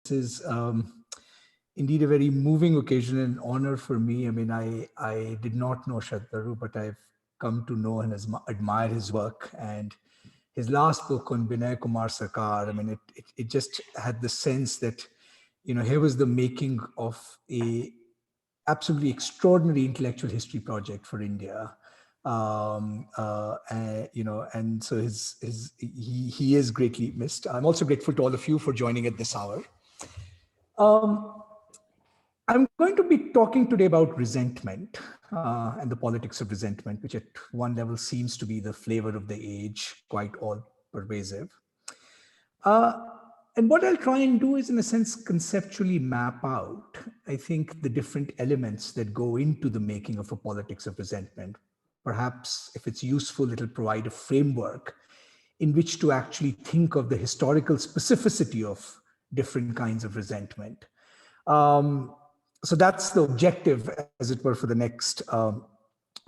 is indeed a very moving occasion and honor for me. I mean, I did not know Satadru, but I've come to know and admire his work. And his last book on Binay Kumar Sarkar, I mean, it just had the sense that, you know, here was the making of a absolutely extraordinary intellectual history project for India. You know, and so he is greatly missed. I'm also grateful to all of you for joining at this hour. I'm going to be talking today about resentment and the politics of resentment, which at one level seems to be the flavor of the age, quite all pervasive. And what I'll try and do is, in a sense, conceptually map out, I think, the different elements that go into the making of a politics of resentment. Perhaps if it's useful, it'll provide a framework in which to actually think of the historical specificity of different kinds of resentment. So that's the objective, as it were, for the next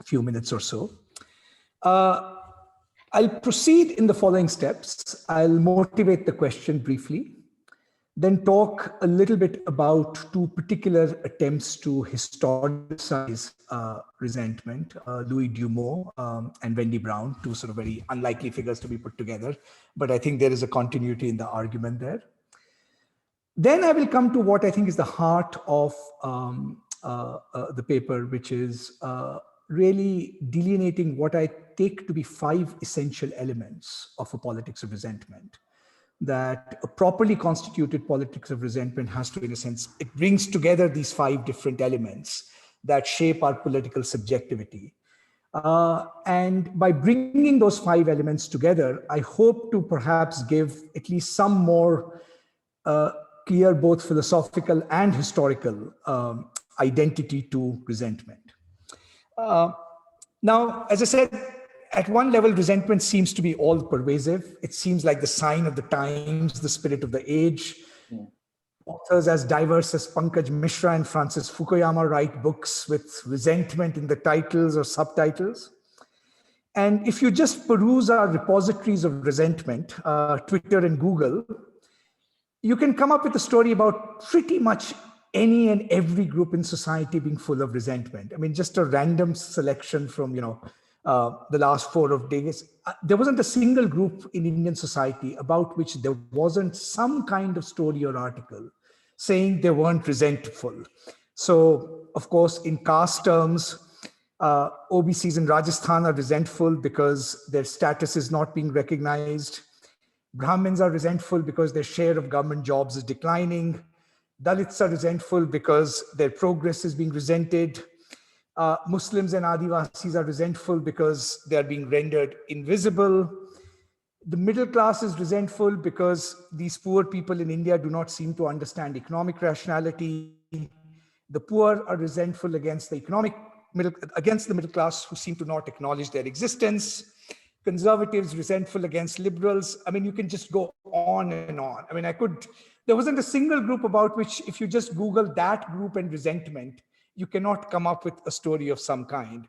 few minutes or so. I'll proceed in the following steps. I'll motivate the question briefly, then talk a little bit about two particular attempts to historicize resentment, Louis Dumont and Wendy Brown, two sort of very unlikely figures to be put together, but I think there is a continuity in the argument there. Then I will come to what I think is the heart of the paper, which is really delineating what I take to be 5 essential elements of a politics of resentment. That a properly constituted politics of resentment has to, in a sense, it brings together these 5 different elements that shape our political subjectivity. And by bringing those 5 elements together, I hope to perhaps give at least some more clear both philosophical and historical identity to resentment. Now, as I said, at one level, resentment seems to be all pervasive. It seems like the sign of the times, the spirit of the age. Authors as diverse as Pankaj Mishra and Francis Fukuyama write books with resentment in the titles or subtitles. And if you just peruse our repositories of resentment, Twitter and Google, you can come up with a story about pretty much any and every group in society being full of resentment. I mean, just a random selection from, you know, the last 4 days. There wasn't a single group in Indian society about which there wasn't some kind of story or article saying they weren't resentful. So, of course, in caste terms, OBCs in Rajasthan are resentful because their status is not being recognized. Brahmins are resentful because their share of government jobs is declining. Dalits are resentful because their progress is being resented. Muslims and Adivasis are resentful because they are being rendered invisible. The middle class is resentful because these poor people in India do not seem to understand economic rationality. The poor are resentful against the middle class who seem to not acknowledge their existence. Conservatives resentful against liberals. I mean, you can just go on and on. I mean, there wasn't a single group about which, if you just Google that group and resentment, you cannot come up with a story of some kind.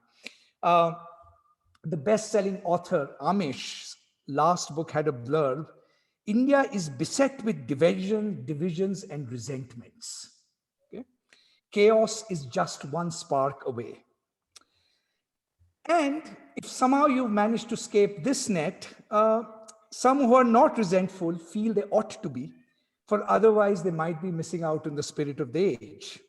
The best-selling author, Amish's last book had a blurb: India is beset with divisions, and resentments. Okay? Chaos is just one spark away. And if somehow you've managed to escape this net, some who are not resentful feel they ought to be, for otherwise they might be missing out on the spirit of the age.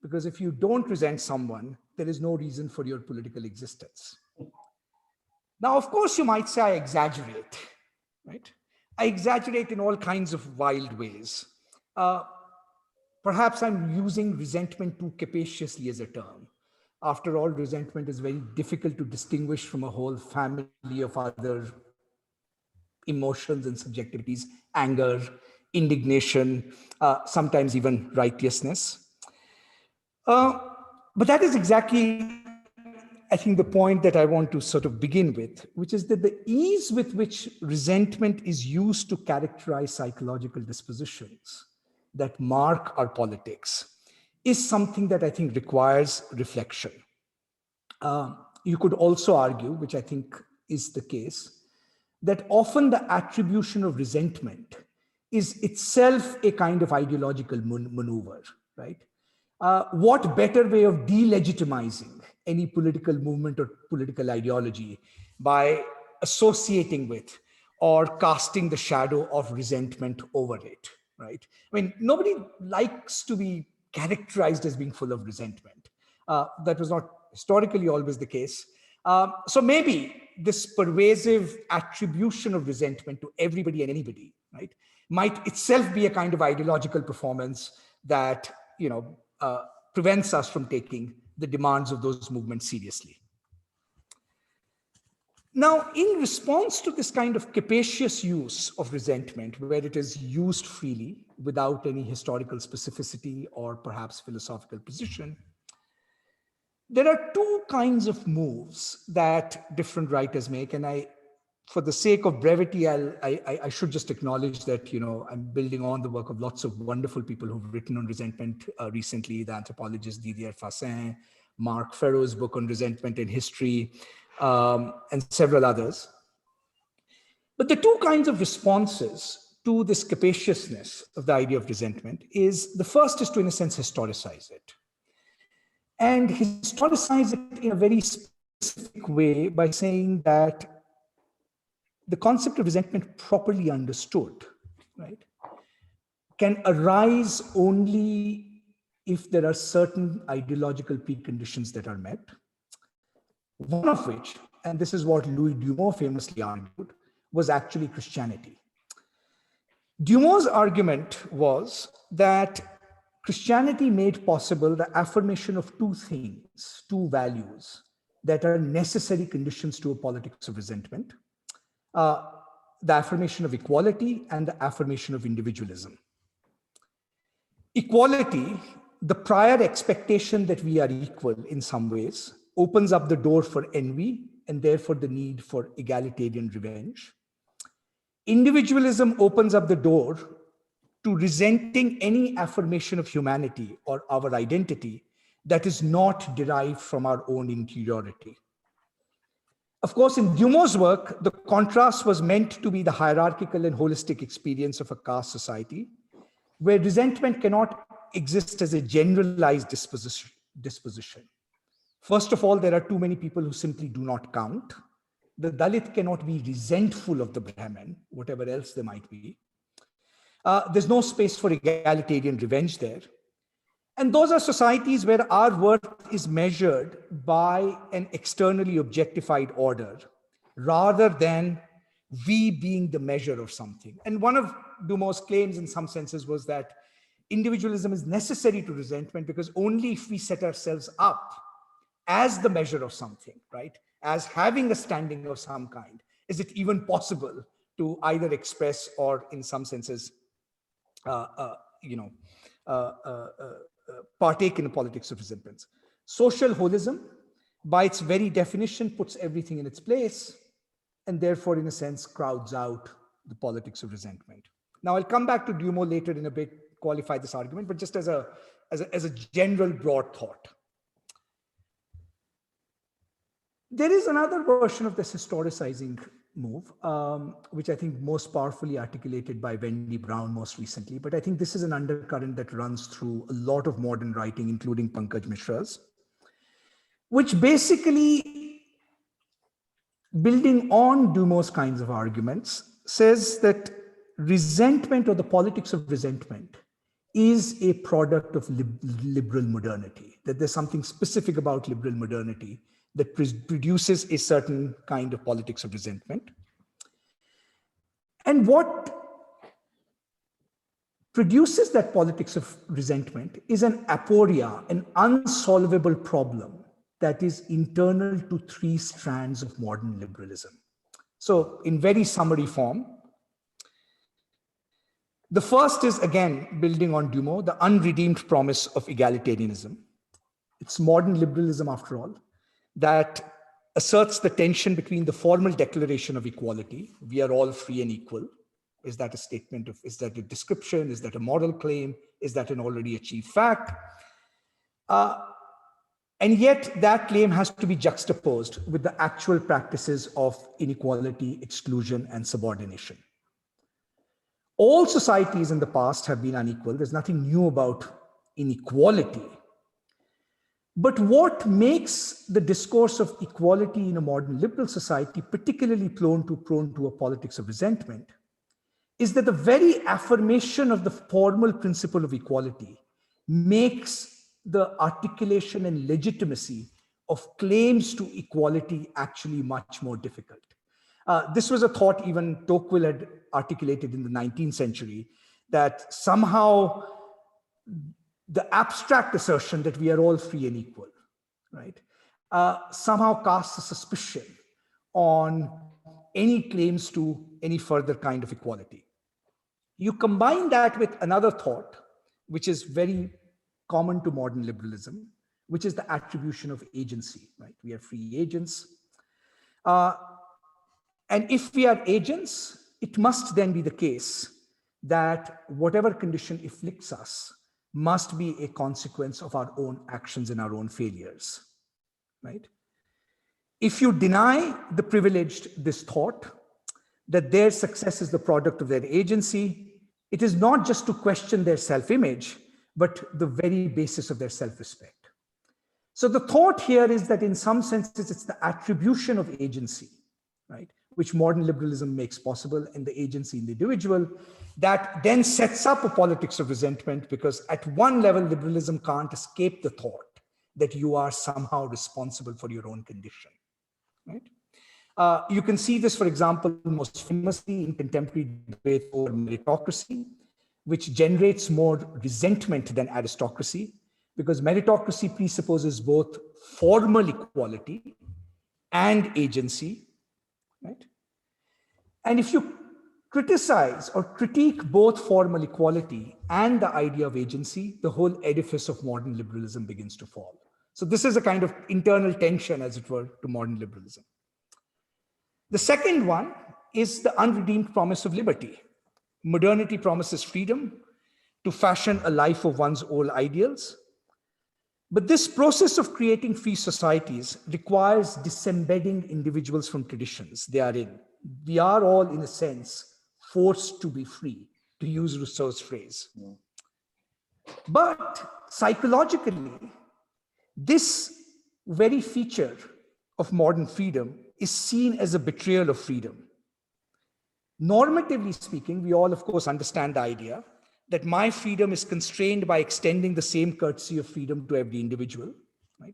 Because if you don't resent someone, there is no reason for your political existence. Now, of course, you might say I exaggerate, right? I exaggerate in all kinds of wild ways. Perhaps I'm using resentment too capaciously as a term. After all, resentment is very difficult to distinguish from a whole family of other emotions and subjectivities: anger, indignation, sometimes even righteousness. But that is exactly, I think, the point that I want to sort of begin with, which is that the ease with which resentment is used to characterize psychological dispositions that mark our politics is something that I think requires reflection. You could also argue, which I think is the case, that often the attribution of resentment is itself a kind of ideological maneuver, right? What better way of delegitimizing any political movement or political ideology by associating with or casting the shadow of resentment over it, right? I mean, nobody likes to be characterized as being full of resentment. That was not historically always the case. So maybe this pervasive attribution of resentment to everybody and anybody, right, might itself be a kind of ideological performance that, prevents us from taking the demands of those movements seriously. Now, in response to this kind of capacious use of resentment, where it is used freely without any historical specificity or perhaps philosophical position, there are two kinds of moves that different writers make. And for the sake of brevity, I should just acknowledge that, I'm building on the work of lots of wonderful people who've written on resentment recently, the anthropologist Didier Fassin, Mark Ferro's book on resentment in history, and several others. But the two kinds of responses to this capaciousness of the idea of resentment is, the first is to, in a sense, historicize it. And historicize it in a very specific way by saying that the concept of resentment, properly understood, right, can arise only if there are certain ideological preconditions that are met. One of which, and this is what Louis Dumont famously argued, was actually Christianity. Dumont's argument was that Christianity made possible the affirmation of two things, two values that are necessary conditions to a politics of resentment: the affirmation of equality and the affirmation of individualism. Equality, the prior expectation that we are equal in some ways, opens up the door for envy and therefore the need for egalitarian revenge. Individualism opens up the door to resenting any affirmation of humanity or our identity that is not derived from our own interiority. Of course, in Dumont's work, the contrast was meant to be the hierarchical and holistic experience of a caste society, where resentment cannot exist as a generalized disposition. First of all, there are too many people who simply do not count. The Dalit cannot be resentful of the Brahmin, whatever else they might be. There's no space for egalitarian revenge there. And those are societies where our worth is measured by an externally objectified order, rather than we being the measure of something. And one of Dumont's claims in some senses was that individualism is necessary to resentment, because only if we set ourselves up as the measure of something, right, as having a standing of some kind, is it even possible to either express or, in some senses, partake in a politics of resentment. Social holism, by its very definition, puts everything in its place, and therefore, in a sense, crowds out the politics of resentment. Now, I'll come back to Dumont later in a bit, qualify this argument, but just as a general broad thought. There is another version of this historicizing move, which I think most powerfully articulated by Wendy Brown most recently. But I think this is an undercurrent that runs through a lot of modern writing, including Pankaj Mishra's, which basically, building on Dumont's kinds of arguments, says that resentment, or the politics of resentment, is a product of liberal modernity, that there's something specific about liberal modernity that produces a certain kind of politics of resentment. And what produces that politics of resentment is an aporia, an unsolvable problem that is internal to three strands of modern liberalism. So in very summary form, the first is, again, building on Dumont, the unredeemed promise of egalitarianism. It's modern liberalism, after all, that asserts the tension between the formal declaration of equality, we are all free and equal. Is that a statement of, is that a description? Is that a moral claim? Is that an already achieved fact? And yet that claim has to be juxtaposed with the actual practices of inequality, exclusion, and subordination. All societies in the past have been unequal. There's nothing new about inequality. But what makes the discourse of equality in a modern liberal society particularly prone to a politics of resentment is that the very affirmation of the formal principle of equality makes the articulation and legitimacy of claims to equality actually much more difficult. This was a thought even Tocqueville had articulated in the 19th century, that somehow the abstract assertion that we are all free and equal, right, somehow casts a suspicion on any claims to any further kind of equality. You combine that with another thought, which is very common to modern liberalism, which is the attribution of agency, right? We are free agents. And if we are agents, it must then be the case that whatever condition afflicts us must be a consequence of our own actions and our own failures, right? If you deny the privileged this thought, that their success is the product of their agency, it is not just to question their self-image, but the very basis of their self-respect. So the thought here is that in some senses, it's the attribution of agency, right, which modern liberalism makes possible, and the agency in the individual, that then sets up a politics of resentment, because at one level, liberalism can't escape the thought that you are somehow responsible for your own condition, right? You can see this, for example, most famously in contemporary debate over meritocracy, which generates more resentment than aristocracy, because meritocracy presupposes both formal equality and agency, right? And if you criticize or critique both formal equality and the idea of agency, the whole edifice of modern liberalism begins to fall. So this is a kind of internal tension, as it were, to modern liberalism. The second one is the unredeemed promise of liberty. Modernity promises freedom to fashion a life of one's own ideals. But this process of creating free societies requires disembedding individuals from traditions they are in. We are all, in a sense, forced to be free, to use Rousseau's phrase. But psychologically, this very feature of modern freedom is seen as a betrayal of freedom. Normatively speaking, we all, of course, understand the idea that my freedom is constrained by extending the same courtesy of freedom to every individual, right?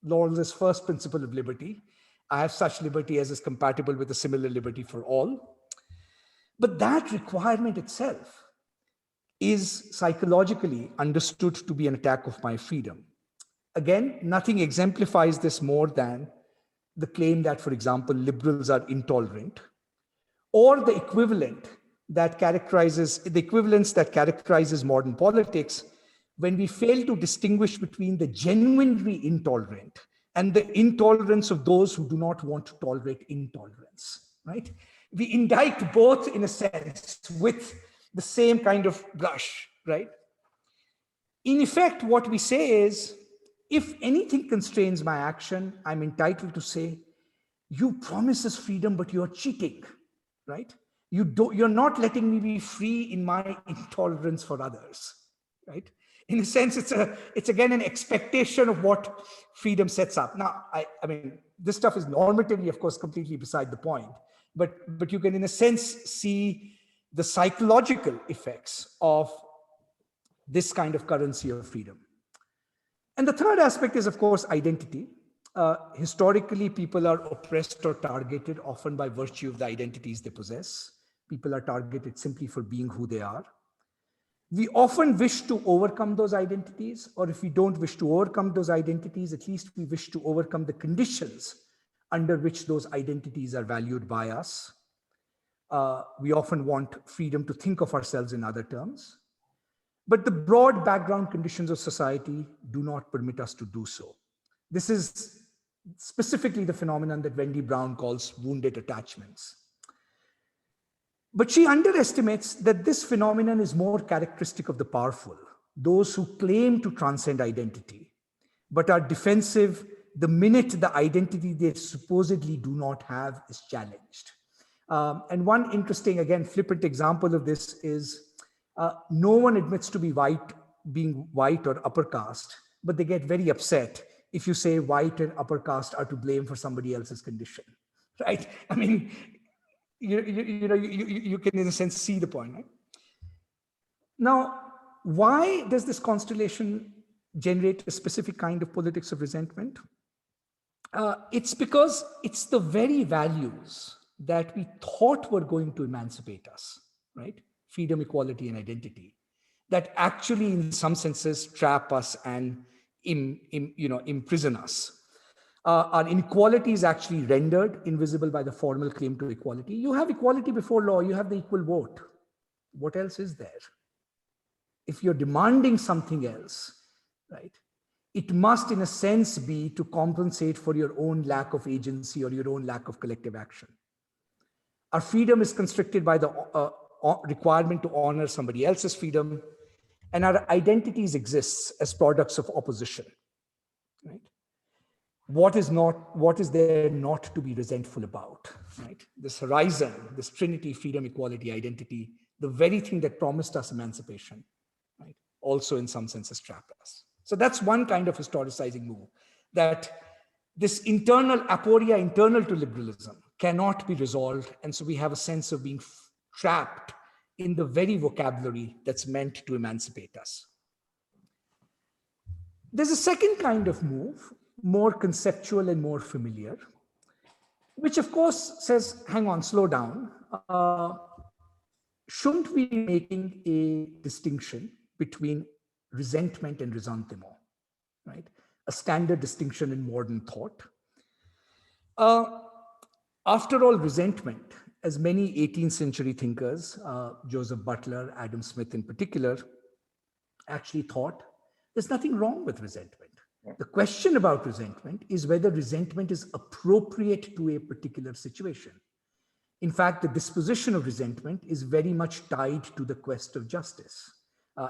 Lawless's first principle of liberty: I have such liberty as is compatible with a similar liberty for all. But that requirement itself is psychologically understood to be an attack of my freedom. Again, nothing exemplifies this more than the claim that, for example, liberals are intolerant, or the equivalence that characterizes modern politics, when we fail to distinguish between the genuinely intolerant and the intolerance of those who do not want to tolerate intolerance, right? We indict both, in a sense, with the same kind of brush, right? In effect, what we say is, if anything constrains my action, I'm entitled to say, you promise us freedom, but you're cheating, right? You're not letting me be free in my intolerance for others, right? In a sense, it's again an expectation of what freedom sets up. Now, I mean, this stuff is normatively, of course, completely beside the point, but you can, in a sense, see the psychological effects of this kind of currency of freedom. And the third aspect is, of course, identity. Historically, people are oppressed or targeted often by virtue of the identities they possess. People are targeted simply for being who they are. We often wish to overcome those identities, or if we don't wish to overcome those identities, at least we wish to overcome the conditions under which those identities are valued by us. We often want freedom to think of ourselves in other terms. But the broad background conditions of society do not permit us to do so. This is specifically the phenomenon that Wendy Brown calls wounded attachments. But she underestimates that this phenomenon is more characteristic of the powerful, those who claim to transcend identity, but are defensive the minute the identity they supposedly do not have is challenged. And one interesting, again, flippant example of this is no one admits to being white or upper caste, but they get very upset if you say white and upper caste are to blame for somebody else's condition, right? I mean, you can in a sense see the point, right? Now, why does this constellation generate a specific kind of politics of resentment? It's because it's the very values that we thought were going to emancipate us, right? Freedom, equality, and identity, that actually, in some senses, trap us and imprison us. Our inequality is actually rendered invisible by the formal claim to equality. You have equality before law, you have the equal vote. What else is there? If you're demanding something else, right, it must, in a sense, be to compensate for your own lack of agency or your own lack of collective action. Our freedom is constricted by the requirement to honor somebody else's freedom, and our identities exist as products of opposition, right? What is there not to be resentful about, right? This horizon, this trinity, freedom, equality, identity, the very thing that promised us emancipation, right, also in some senses trapped us. So that's one kind of historicizing move, that this internal aporia, internal to liberalism, cannot be resolved. And so we have a sense of being trapped in the very vocabulary that's meant to emancipate us. There's a second kind of move, more conceptual and more familiar, which of course says, hang on, slow down. Shouldn't we be making a distinction between resentment and ressentiment, right? A standard distinction in modern thought. After all, resentment, as many 18th century thinkers, Joseph Butler, Adam Smith in particular, actually thought there's nothing wrong with resentment. The question about resentment is whether resentment is appropriate to a particular situation. In fact, the disposition of resentment is very much tied to the quest of justice.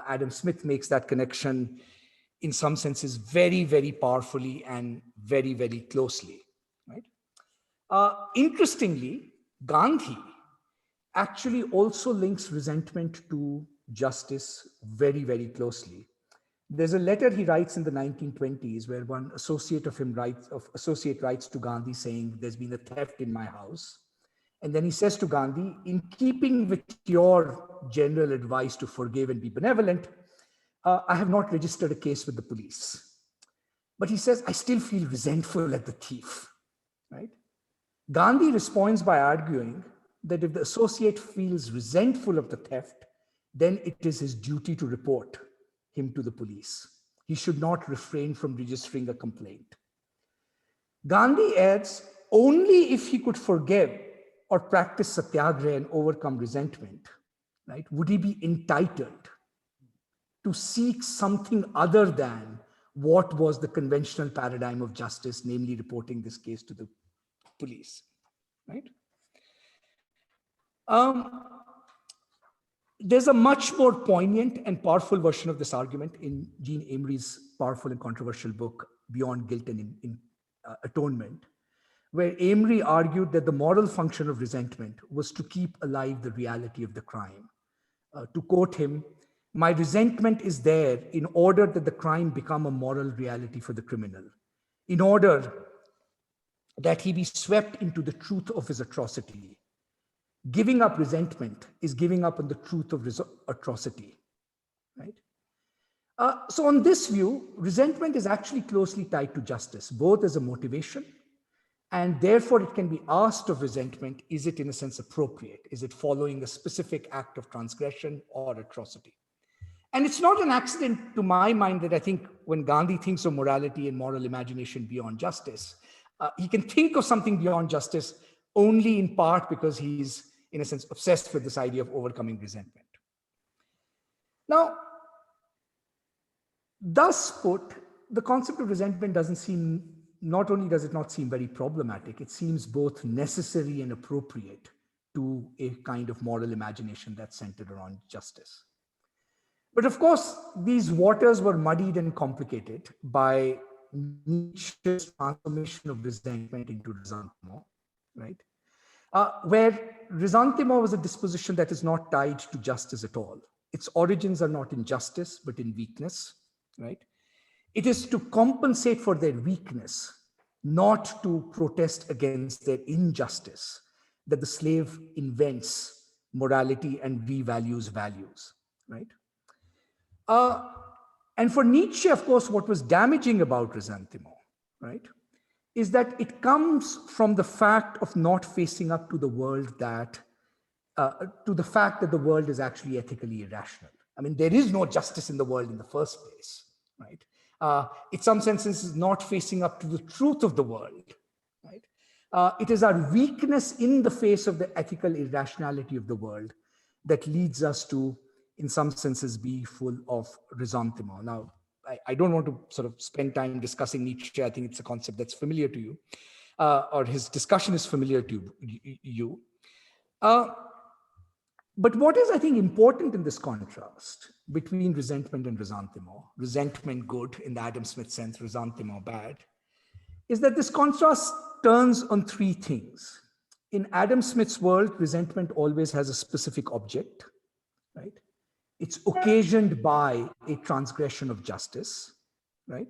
Adam Smith makes that connection in some senses very, very powerfully and very, very closely, right? Interestingly, Gandhi actually also links resentment to justice very, very closely. There's a letter he writes in the 1920s where one associate of him writes to Gandhi saying, there's been a theft in my house. And then he says to Gandhi, in keeping with your general advice to forgive and be benevolent, I have not registered a case with the police. But he says, I still feel resentful at the thief, right? Gandhi responds by arguing that if the associate feels resentful of the theft, then it is his duty to report him to the police. He should not refrain from registering a complaint. Gandhi adds, only if he could forgive or practice satyagraha and overcome resentment, right, would he be entitled to seek something other than what was the conventional paradigm of justice, namely reporting this case to the police, right? There's a much more poignant and powerful version of this argument in Jean Amery's powerful and controversial book, Beyond Guilt and Atonement, where Amery argued that the moral function of resentment was to keep alive the reality of the crime. To quote him, my resentment is there in order that the crime become a moral reality for the criminal, in order that he be swept into the truth of his atrocity. Giving up resentment is giving up on the truth of atrocity, right? So on this view, resentment is actually closely tied to justice, both as a motivation, and therefore it can be asked of resentment, is it in a sense appropriate? Is it following a specific act of transgression or atrocity? And it's not an accident to my mind that I think when Gandhi thinks of morality and moral imagination beyond justice, he can think of something beyond justice only in part because he's, in a sense, obsessed with this idea of overcoming resentment. Now, thus put, the concept of resentment doesn't seem, not only does it not seem very problematic, it seems both necessary and appropriate to a kind of moral imagination that's centered around justice. But of course, these waters were muddied and complicated by Nietzsche's transformation of resentment into resentment, right? where resentiment was a disposition that is not tied to justice at all. Its origins are not in justice, but in weakness, right? It is to compensate for their weakness, not to protest against their injustice, that the slave invents morality and revalues values, right? And for Nietzsche, of course, what was damaging about resentiment, right, is that it comes from the fact of not facing up to the world that, to the fact that the world is actually ethically irrational. I mean, there is no justice in the world in the first place, right? In some senses, is not facing up to the truth of the world, right? It is our weakness in the face of the ethical irrationality of the world that leads us to, in some senses, be full of resentment. Now, I don't want to sort of spend time discussing Nietzsche. I think it's a concept that's familiar to you, or his discussion is familiar to you. But what is, I think, important in this contrast between resentment and resentiment, resentment good in the Adam Smith sense, resentiment bad, is that this contrast turns on three things. In Adam Smith's world, resentment always has a specific object, right? It's occasioned by a transgression of justice, right?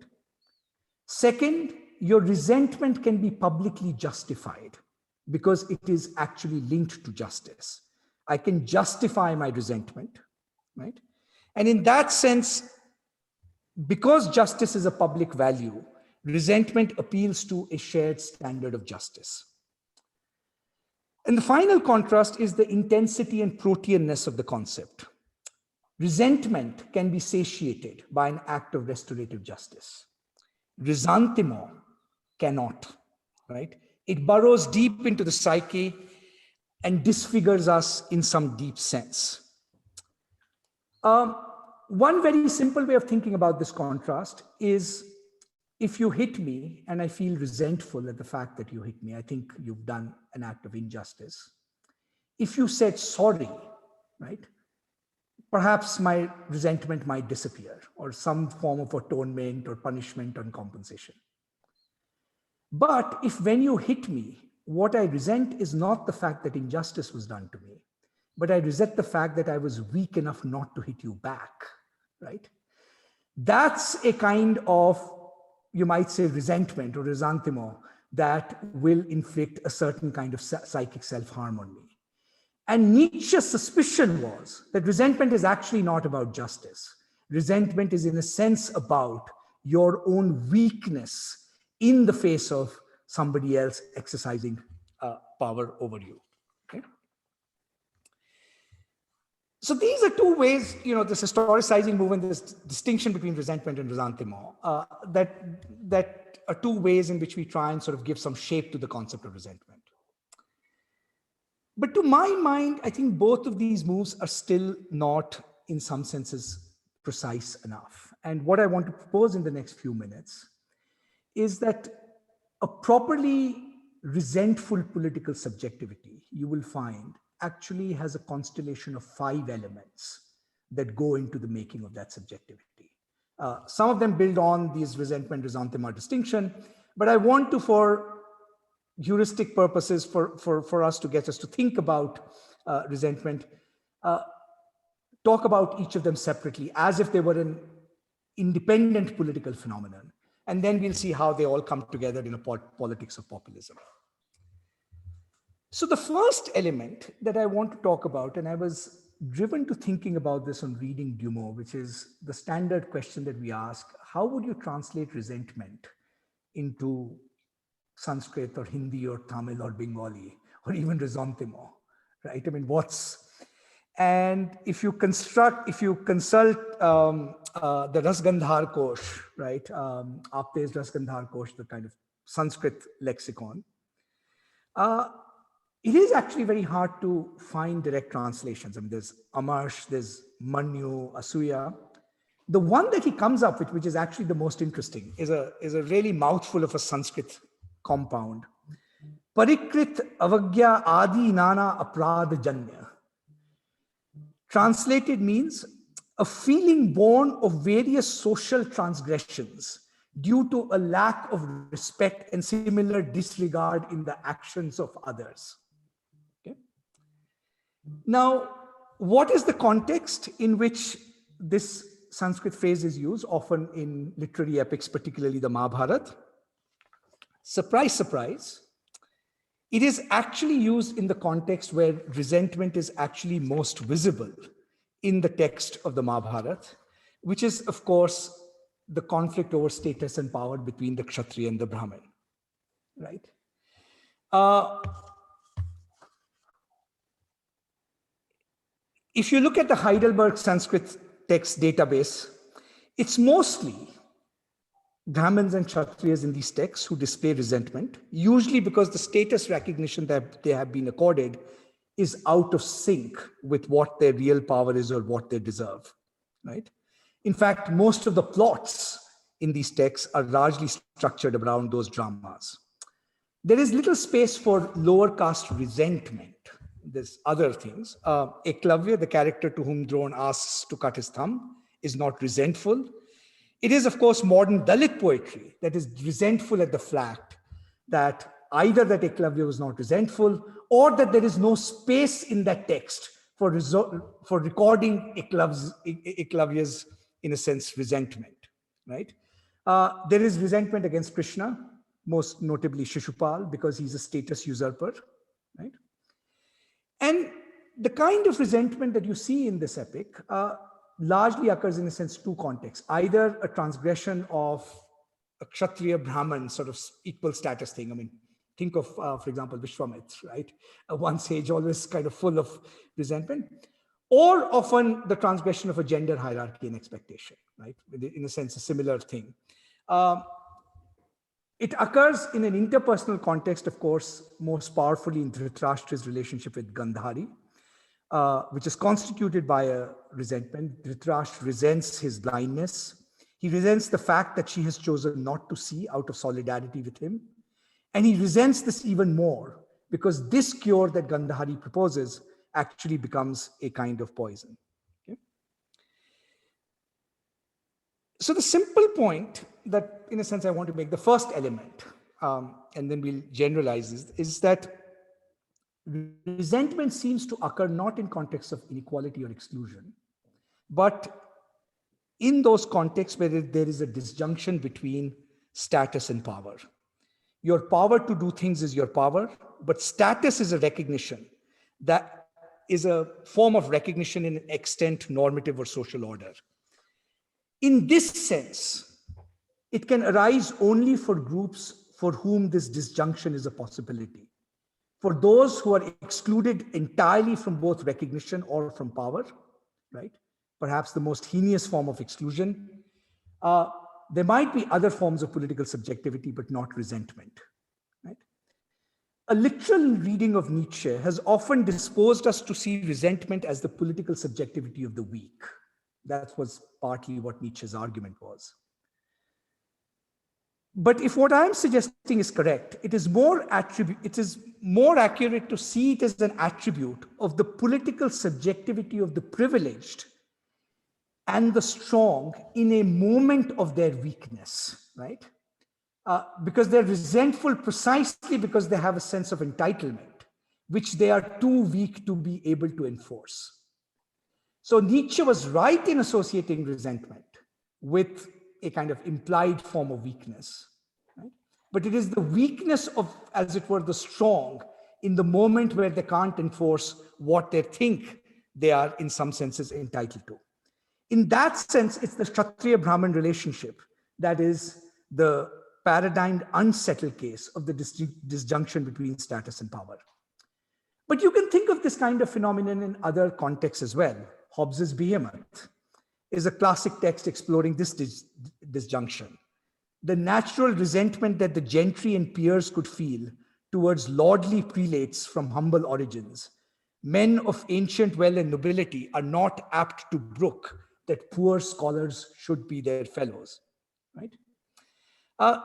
Second, your resentment can be publicly justified because it is actually linked to justice. I can justify my resentment, right? And in that sense, because justice is a public value, resentment appeals to a shared standard of justice. And the final contrast is the intensity and proteanness of the concept. Resentment can be satiated by an act of restorative justice. Resentiment cannot, right? It burrows deep into the psyche and disfigures us in some deep sense. One very simple way of thinking about this contrast is, if you hit me and I feel resentful at the fact that you hit me, I think you've done an act of injustice. If you said sorry, right, perhaps my resentment might disappear, or some form of atonement or punishment or compensation. But if when you hit me, what I resent is not the fact that injustice was done to me, but I resent the fact that I was weak enough not to hit you back, right? That's a kind of, you might say, resentment or resentiment that will inflict a certain kind of psychic self-harm on me. And Nietzsche's suspicion was that resentment is actually not about justice. Resentment is, in a sense, about your own weakness in the face of somebody else exercising power over you. Okay? So these are two ways, this historicizing movement, this distinction between resentment and resentiment, that are two ways in which we try and sort of give some shape to the concept of resentment. But to my mind, I think both of these moves are still not, in some senses, precise enough. And what I want to propose in the next few minutes is that a properly resentful political subjectivity, you will find, actually has a constellation of 5 elements that go into the making of that subjectivity. Some of them build on these resentment-resentiment distinction, but I want to, for heuristic purposes, for us to get us to think about resentment, talk about each of them separately as if they were an independent political phenomenon. And then we'll see how they all come together in a politics of populism. So the first element that I want to talk about, and I was driven to thinking about this on reading Dumont, which is the standard question that we ask: how would you translate resentment into Sanskrit or Hindi or Tamil or Bengali or even resentiment, right? I mean, and if you consult the Rasgandhar Kosh, right? Apte's Rasgandhar Kosh, the kind of Sanskrit lexicon, it is actually very hard to find direct translations. I mean, there's Amash, there's Manyu, Asuya. The one that he comes up with, which is actually the most interesting, is a really mouthful of a Sanskrit compound. Parikrit avagya adi nana aprad janya. Translated means a feeling born of various social transgressions due to a lack of respect and similar disregard in the actions of others. Now, what is the context in which this Sanskrit phrase is used, often in literary epics, particularly the Mahabharata? Surprise, surprise. It is actually used in the context where resentment is actually most visible in the text of the Mahabharata, which is, of course, the conflict over status and power between the Kshatriya and the Brahmin, right? If you look at the Heidelberg Sanskrit text database, it's mostly Brahmins and Kshatriyas in these texts who display resentment, usually because the status recognition that they have been accorded is out of sync with what their real power is or what they deserve, right? In fact, most of the plots in these texts are largely structured around those dramas. There is little space for lower caste resentment. There's other things. Eklavya, the character to whom Drona asks to cut his thumb, is not resentful. It is, of course, modern Dalit poetry that is resentful at the fact that either that Eklavya was not resentful or that there is no space in that text for recording Eklavya's, in a sense, resentment, right? There is resentment against Krishna, most notably Shishupal, because he's a status usurper, right? And the kind of resentment that you see in this epic largely occurs in a sense two contexts, either a transgression of a Kshatriya Brahman sort of equal status thing. I mean, think of, for example, Vishwamitra, right? One sage always kind of full of resentment, or often the transgression of a gender hierarchy and expectation, right? In a sense, a similar thing. It occurs in an interpersonal context, of course, most powerfully in Dhritarashtra's relationship with Gandhari, which is constituted by a resentment. Dhritarashtra resents his blindness. He resents the fact that she has chosen not to see out of solidarity with him. And he resents this even more because this cure that Gandhari proposes actually becomes a kind of poison. Okay? So the simple point that, in a sense, I want to make, the first element, and then we'll generalize this, is that resentment seems to occur not in context of inequality or exclusion, but in those contexts where there is a disjunction between status and power. Your power to do things is your power, but status is a recognition that is a form of recognition in an extent, normative or social order. In this sense, it can arise only for groups for whom this disjunction is a possibility. For those who are excluded entirely from both recognition or from power, right? Perhaps the most heinous form of exclusion. There might be other forms of political subjectivity, but not resentment, right? A literal reading of Nietzsche has often disposed us to see resentment as the political subjectivity of the weak. That was partly what Nietzsche's argument was. But if what I'm suggesting is correct, it is more accurate to see it as an attribute of the political subjectivity of the privileged and the strong in a moment of their weakness, right? Because they're resentful precisely because they have a sense of entitlement, which they are too weak to be able to enforce. So Nietzsche was right in associating resentment with a kind of implied form of weakness, right? But it is the weakness of, as it were, the strong in the moment where they can't enforce what they think they are in some senses entitled to. In that sense, it's the Kshatriya-Brahmin relationship that is the paradigmed unsettled case of the disjunction between status and power. But you can think of this kind of phenomenon in other contexts as well. Hobbes's Behemoth is a classic text exploring this disjunction. The natural resentment that the gentry and peers could feel towards lordly prelates from humble origins. Men of ancient wealth and nobility are not apt to brook that poor scholars should be their fellows, right?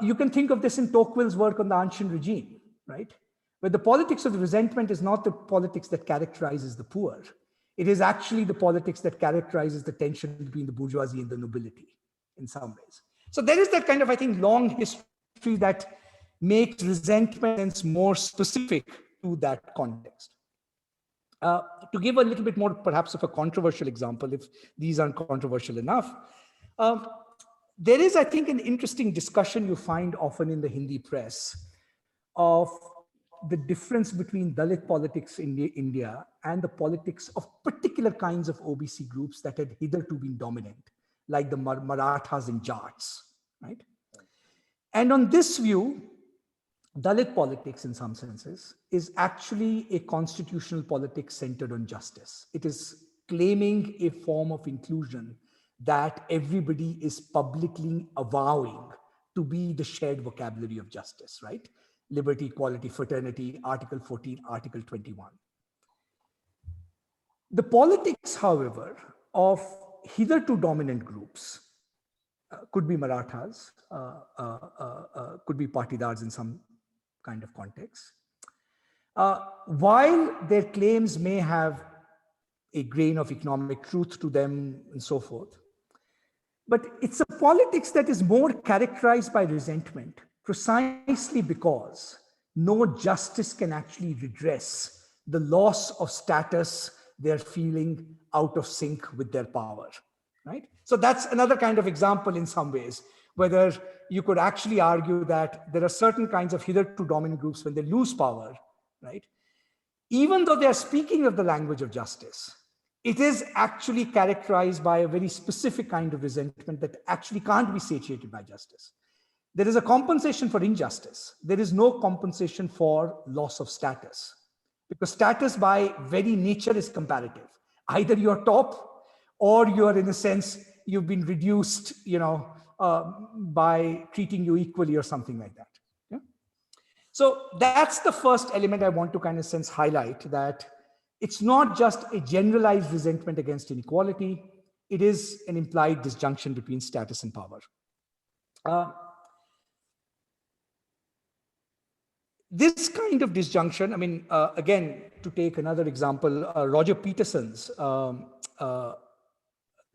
You can think of this in Tocqueville's work on the ancient regime, right? Where the politics of the resentment is not the politics that characterizes the poor. It is actually the politics that characterizes the tension between the bourgeoisie and the nobility in some ways. So there is that kind of, I think, long history that makes resentment more specific to that context. To give a little bit more, perhaps, of a controversial example, if these aren't controversial enough, um, there is, I think, an interesting discussion you find often in the Hindi press of the difference between Dalit politics in India and the politics of particular kinds of OBC groups that had hitherto been dominant, like the Marathas and Jats, right? And on this view, Dalit politics, in some senses, is actually a constitutional politics centered on justice. It is claiming a form of inclusion that everybody is publicly avowing to be the shared vocabulary of justice, right? Liberty, equality, fraternity, Article 14, Article 21. The politics, however, of hitherto dominant groups could be Marathas, could be Patidars in some kind of context. While their claims may have a grain of economic truth to them and so forth, but it's a politics that is more characterized by resentment precisely because no justice can actually redress the loss of status they're feeling out of sync with their power, right? So that's another kind of example in some ways, whether you could actually argue that there are certain kinds of hitherto dominant groups when they lose power, right? Even though they are speaking of the language of justice, it is actually characterized by a very specific kind of resentment that actually can't be satiated by justice. There is a compensation for injustice. There is no compensation for loss of status, because status by very nature is comparative. Either you're top or you're, in a sense, you've been reduced, by treating you equally or something like that. Yeah? So that's the first element I want to kind of sense highlight, that it's not just a generalized resentment against inequality. It is an implied disjunction between status and power. This kind of disjunction, I mean, again, to take another example, Roger Peterson's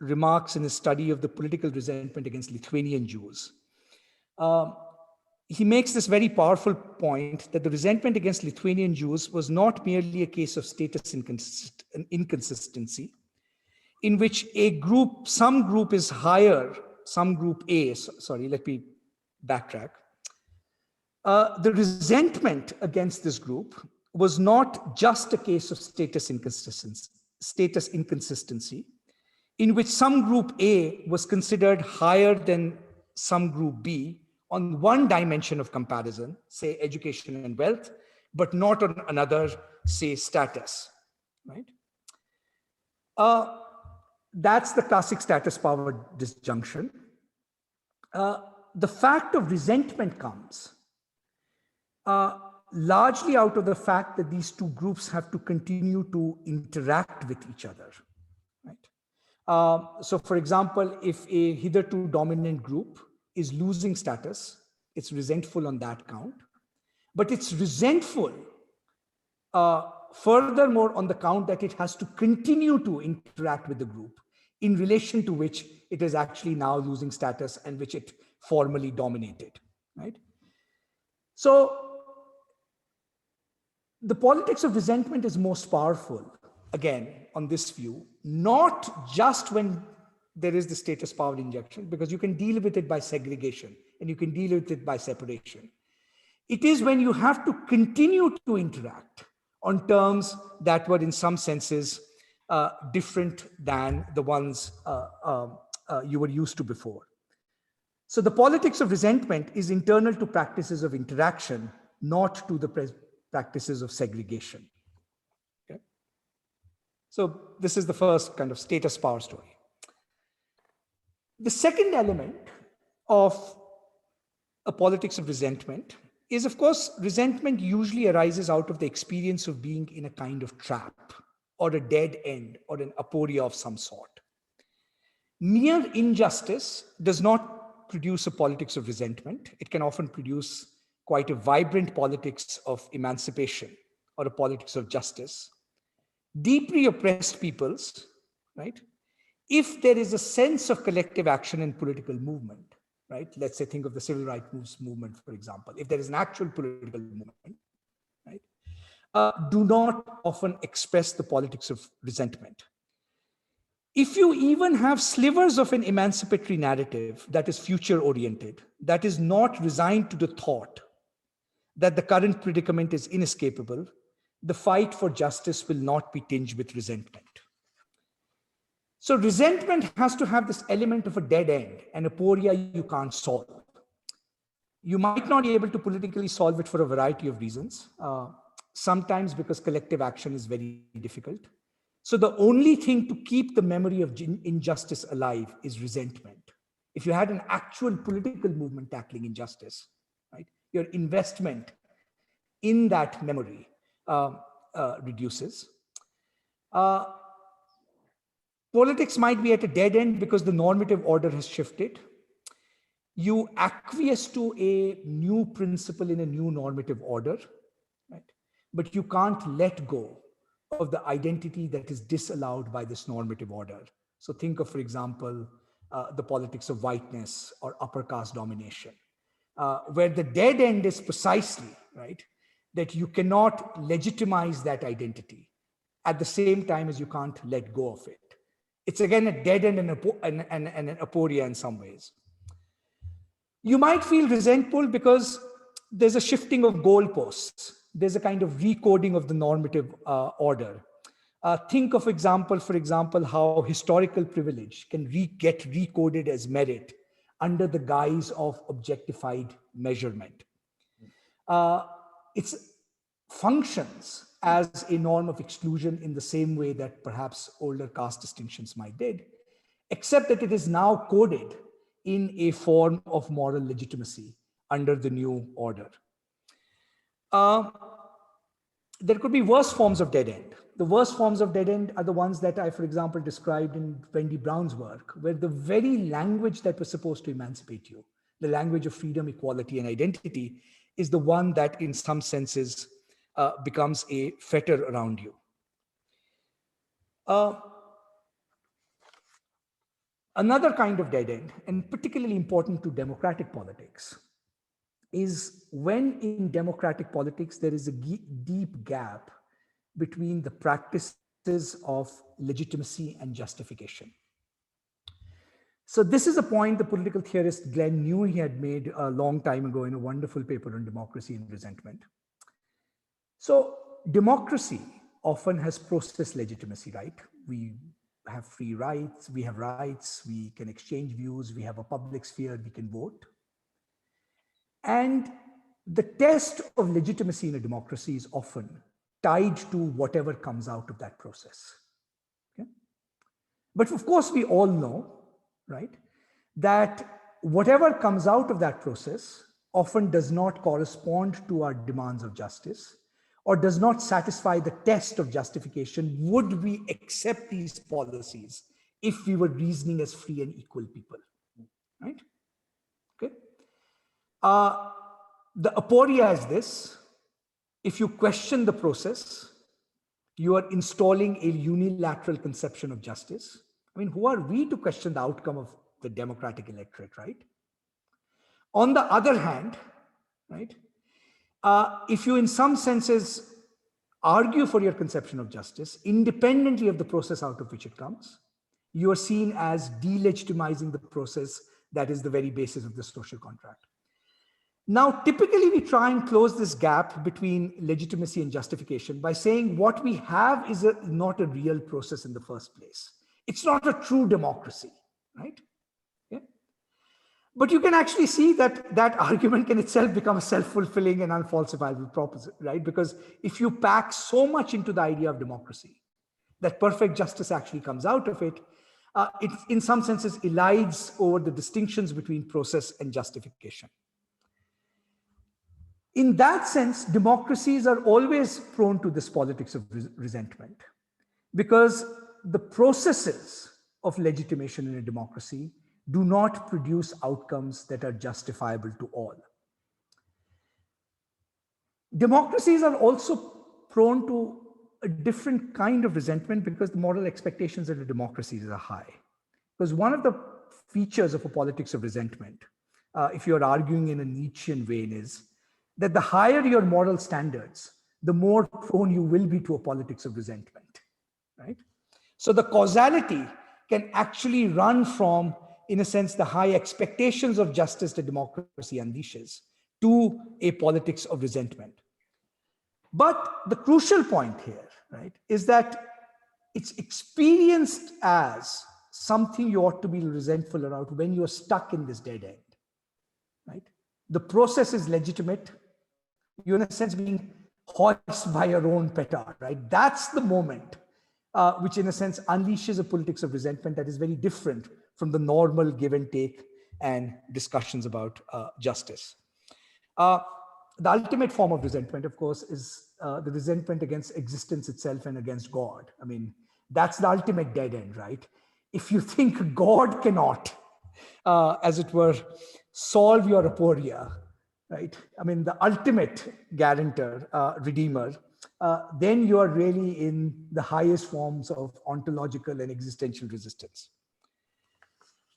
remarks in his study of the political resentment against Lithuanian Jews. He makes this very powerful point that the resentment against Lithuanian Jews was not merely a case of status inconsistency, in which some group is higher, some group A, sorry, let me backtrack. The resentment against this group was not just a case of status inconsistency, in which some group A was considered higher than some group B on one dimension of comparison, say education and wealth, but not on another, say status, right? That's the classic status power disjunction. The fact of resentment comes largely out of the fact that these two groups have to continue to interact with each other, right? So for example, if a hitherto dominant group is losing status, it's resentful on that count, but it's resentful furthermore on the count that it has to continue to interact with the group in relation to which it is actually now losing status and which it formerly dominated, right? So the politics of resentment is most powerful, again, on this view, not just when there is the status power injection, because you can deal with it by segregation and you can deal with it by separation. It is when you have to continue to interact on terms that were in some senses different than the ones you were used to before. So the politics of resentment is internal to practices of interaction, not to the practices of segregation. Okay? So this is the first kind of status power story. The second element of a politics of resentment is, of course, resentment usually arises out of the experience of being in a kind of trap or a dead end or an aporia of some sort. Mere injustice does not produce a politics of resentment. It can often produce quite a vibrant politics of emancipation or a politics of justice. Deeply oppressed peoples, right? If there is a sense of collective action and political movement, right? Let's say, think of the civil rights movement, for example. If there is an actual political movement, right? do not often express the politics of resentment. If you even have slivers of an emancipatory narrative that is future-oriented, that is not resigned to the thought that the current predicament is inescapable, the fight for justice will not be tinged with resentment. So resentment has to have this element of a dead end, an aporia you can't solve. You might not be able to politically solve it for a variety of reasons, sometimes because collective action is very difficult. So the only thing to keep the memory of injustice alive is resentment. If you had an actual political movement tackling injustice, right, your investment in that memory reduces. Politics might be at a dead end because the normative order has shifted. You acquiesce to a new principle in a new normative order, right? But you can't let go of the identity that is disallowed by this normative order. So think of, for example, the politics of whiteness or upper caste domination, where the dead end is precisely, right, that you cannot legitimize that identity at the same time as you can't let go of it. It's again a dead end and an aporia in some ways. You might feel resentful because there's a shifting of goalposts. There's a kind of recoding of the normative order. Think of example, for example, how historical privilege can get recoded as merit under the guise of objectified measurement. It functions as a norm of exclusion in the same way that perhaps older caste distinctions might did, except that it is now coded in a form of moral legitimacy under the new order. There could be worse forms of dead end. The worst forms of dead end are the ones that I, for example, described in Wendy Brown's work, where the very language that was supposed to emancipate you, the language of freedom, equality, and identity, is the one that in some senses becomes a fetter around you. Another kind of dead end, and particularly important to democratic politics, is when in democratic politics there is a deep gap between the practices of legitimacy and justification. So this is a point the political theorist Glenn knew he had made a long time ago in a wonderful paper on democracy and resentment. So democracy often has process legitimacy, right? We have free rights, we have rights, we can exchange views, we have a public sphere, we can vote. And the test of legitimacy in a democracy is often tied to whatever comes out of that process. Okay? But of course, we all know, right, that whatever comes out of that process often does not correspond to our demands of justice or does not satisfy the test of justification. Would we accept these policies if we were reasoning as free and equal people, right? Okay. The aporia is this: if you question the process, you are installing a unilateral conception of justice. I mean, who are we to question the outcome of the democratic electorate, right? On the other hand, right, if you in some senses argue for your conception of justice, independently of the process out of which it comes, you are seen as delegitimizing the process that is the very basis of the social contract. Now, typically we try and close this gap between legitimacy and justification by saying what we have is not a real process in the first place. It's not a true democracy, right? Yeah. But you can actually see that that argument can itself become a self-fulfilling and unfalsifiable proposition, right? Because if you pack so much into the idea of democracy, that perfect justice actually comes out of it, it in some senses elides over the distinctions between process and justification. In that sense, democracies are always prone to this politics of resentment, because the processes of legitimation in a democracy do not produce outcomes that are justifiable to all. Democracies are also prone to a different kind of resentment because the moral expectations of the democracies are high. Because one of the features of a politics of resentment, if you're arguing in a Nietzschean vein, is that the higher your moral standards, the more prone you will be to a politics of resentment, right? So the causality can actually run from, in a sense, the high expectations of justice that democracy unleashes to a politics of resentment. But the crucial point here, right, is that it's experienced as something you ought to be resentful about when you're stuck in this dead end, right? The process is legitimate. You're in a sense being hoisted by your own petard, right? That's the moment which in a sense unleashes a politics of resentment that is very different from the normal give and take and discussions about justice. The ultimate form of resentment, of course, is the resentment against existence itself and against God. I mean, that's the ultimate dead end, right? If you think God cannot, as it were, solve your aporia, right? I mean, the ultimate guarantor, redeemer, then you are really in the highest forms of ontological and existential resistance.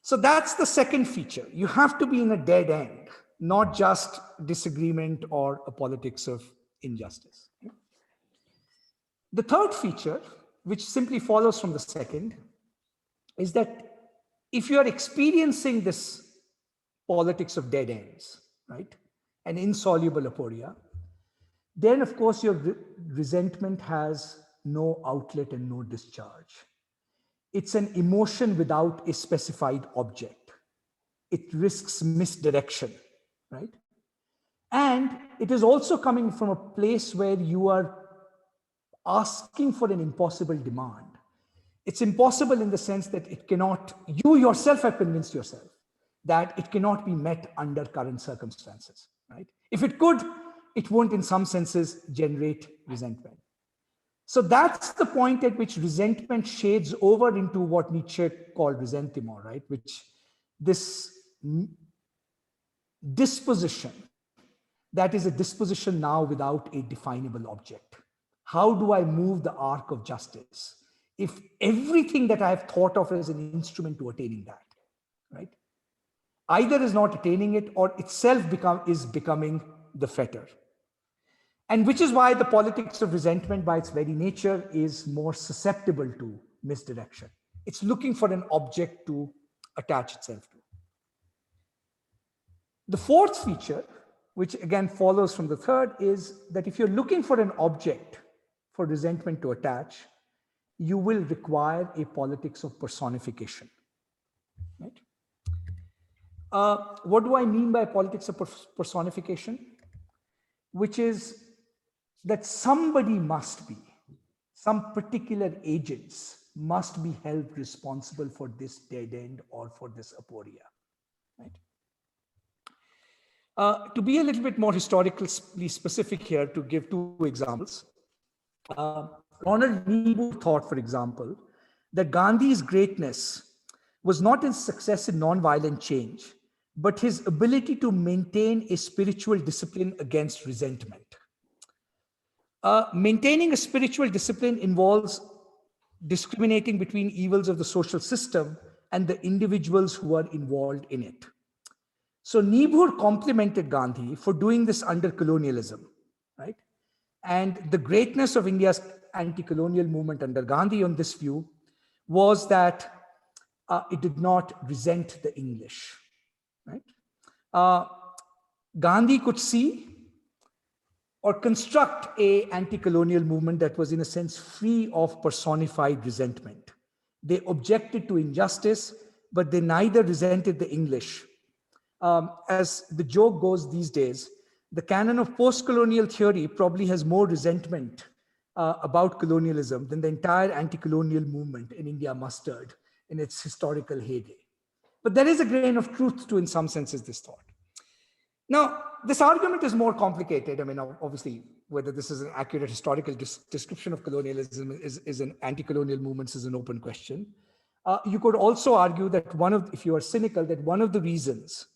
So that's the second feature. You have to be in a dead end, not just disagreement or a politics of injustice. The third feature, which simply follows from the second, is that if you are experiencing this politics of dead ends, right, an insoluble aporia, then of course your resentment has no outlet and no discharge. It's an emotion without a specified object. It risks misdirection, right? And it is also coming from a place where you are asking for an impossible demand. It's impossible in the sense that it cannot, you yourself have convinced yourself that it cannot be met under current circumstances, right? If it could, it won't in some senses generate resentment. So that's the point at which resentment shades over into what Nietzsche called ressentiment, right? Which this disposition, that is a disposition now without a definable object. How do I move the arc of justice if everything that I have thought of as an instrument to attaining that, right, either is not attaining it or itself is becoming the fetter? And which is why the politics of resentment by its very nature is more susceptible to misdirection. It's looking for an object to attach itself to. The fourth feature, which again follows from the third, is that if you're looking for an object for resentment to attach, you will require a politics of personification, right? What do I mean by politics of personification? Which is that somebody must be, some particular agents must be held responsible for this dead end or for this aporia, right? To be a little bit more historically specific here, to give two examples, Ronald Niebuhr thought, for example, that Gandhi's greatness was not his success in nonviolent change, but his ability to maintain a spiritual discipline against resentment. Maintaining a spiritual discipline involves discriminating between evils of the social system and the individuals who are involved in it. So Niebuhr complimented Gandhi for doing this under colonialism, right? And the greatness of India's anti-colonial movement under Gandhi on this view was that it did not resent the English, right? Gandhi could see or construct a anti-colonial movement that was in a sense free of personified resentment. They objected to injustice, but they neither resented the English. As the joke goes these days, the canon of post-colonial theory probably has more resentment about colonialism than the entire anti-colonial movement in India mustered in its historical heyday. But there is a grain of truth to, in some senses, this thought. Now, this argument is more complicated. I mean, obviously, whether this is an accurate historical description of colonialism is an anti-colonial movements is an open question. You could also argue that if you are cynical, that one of the reasons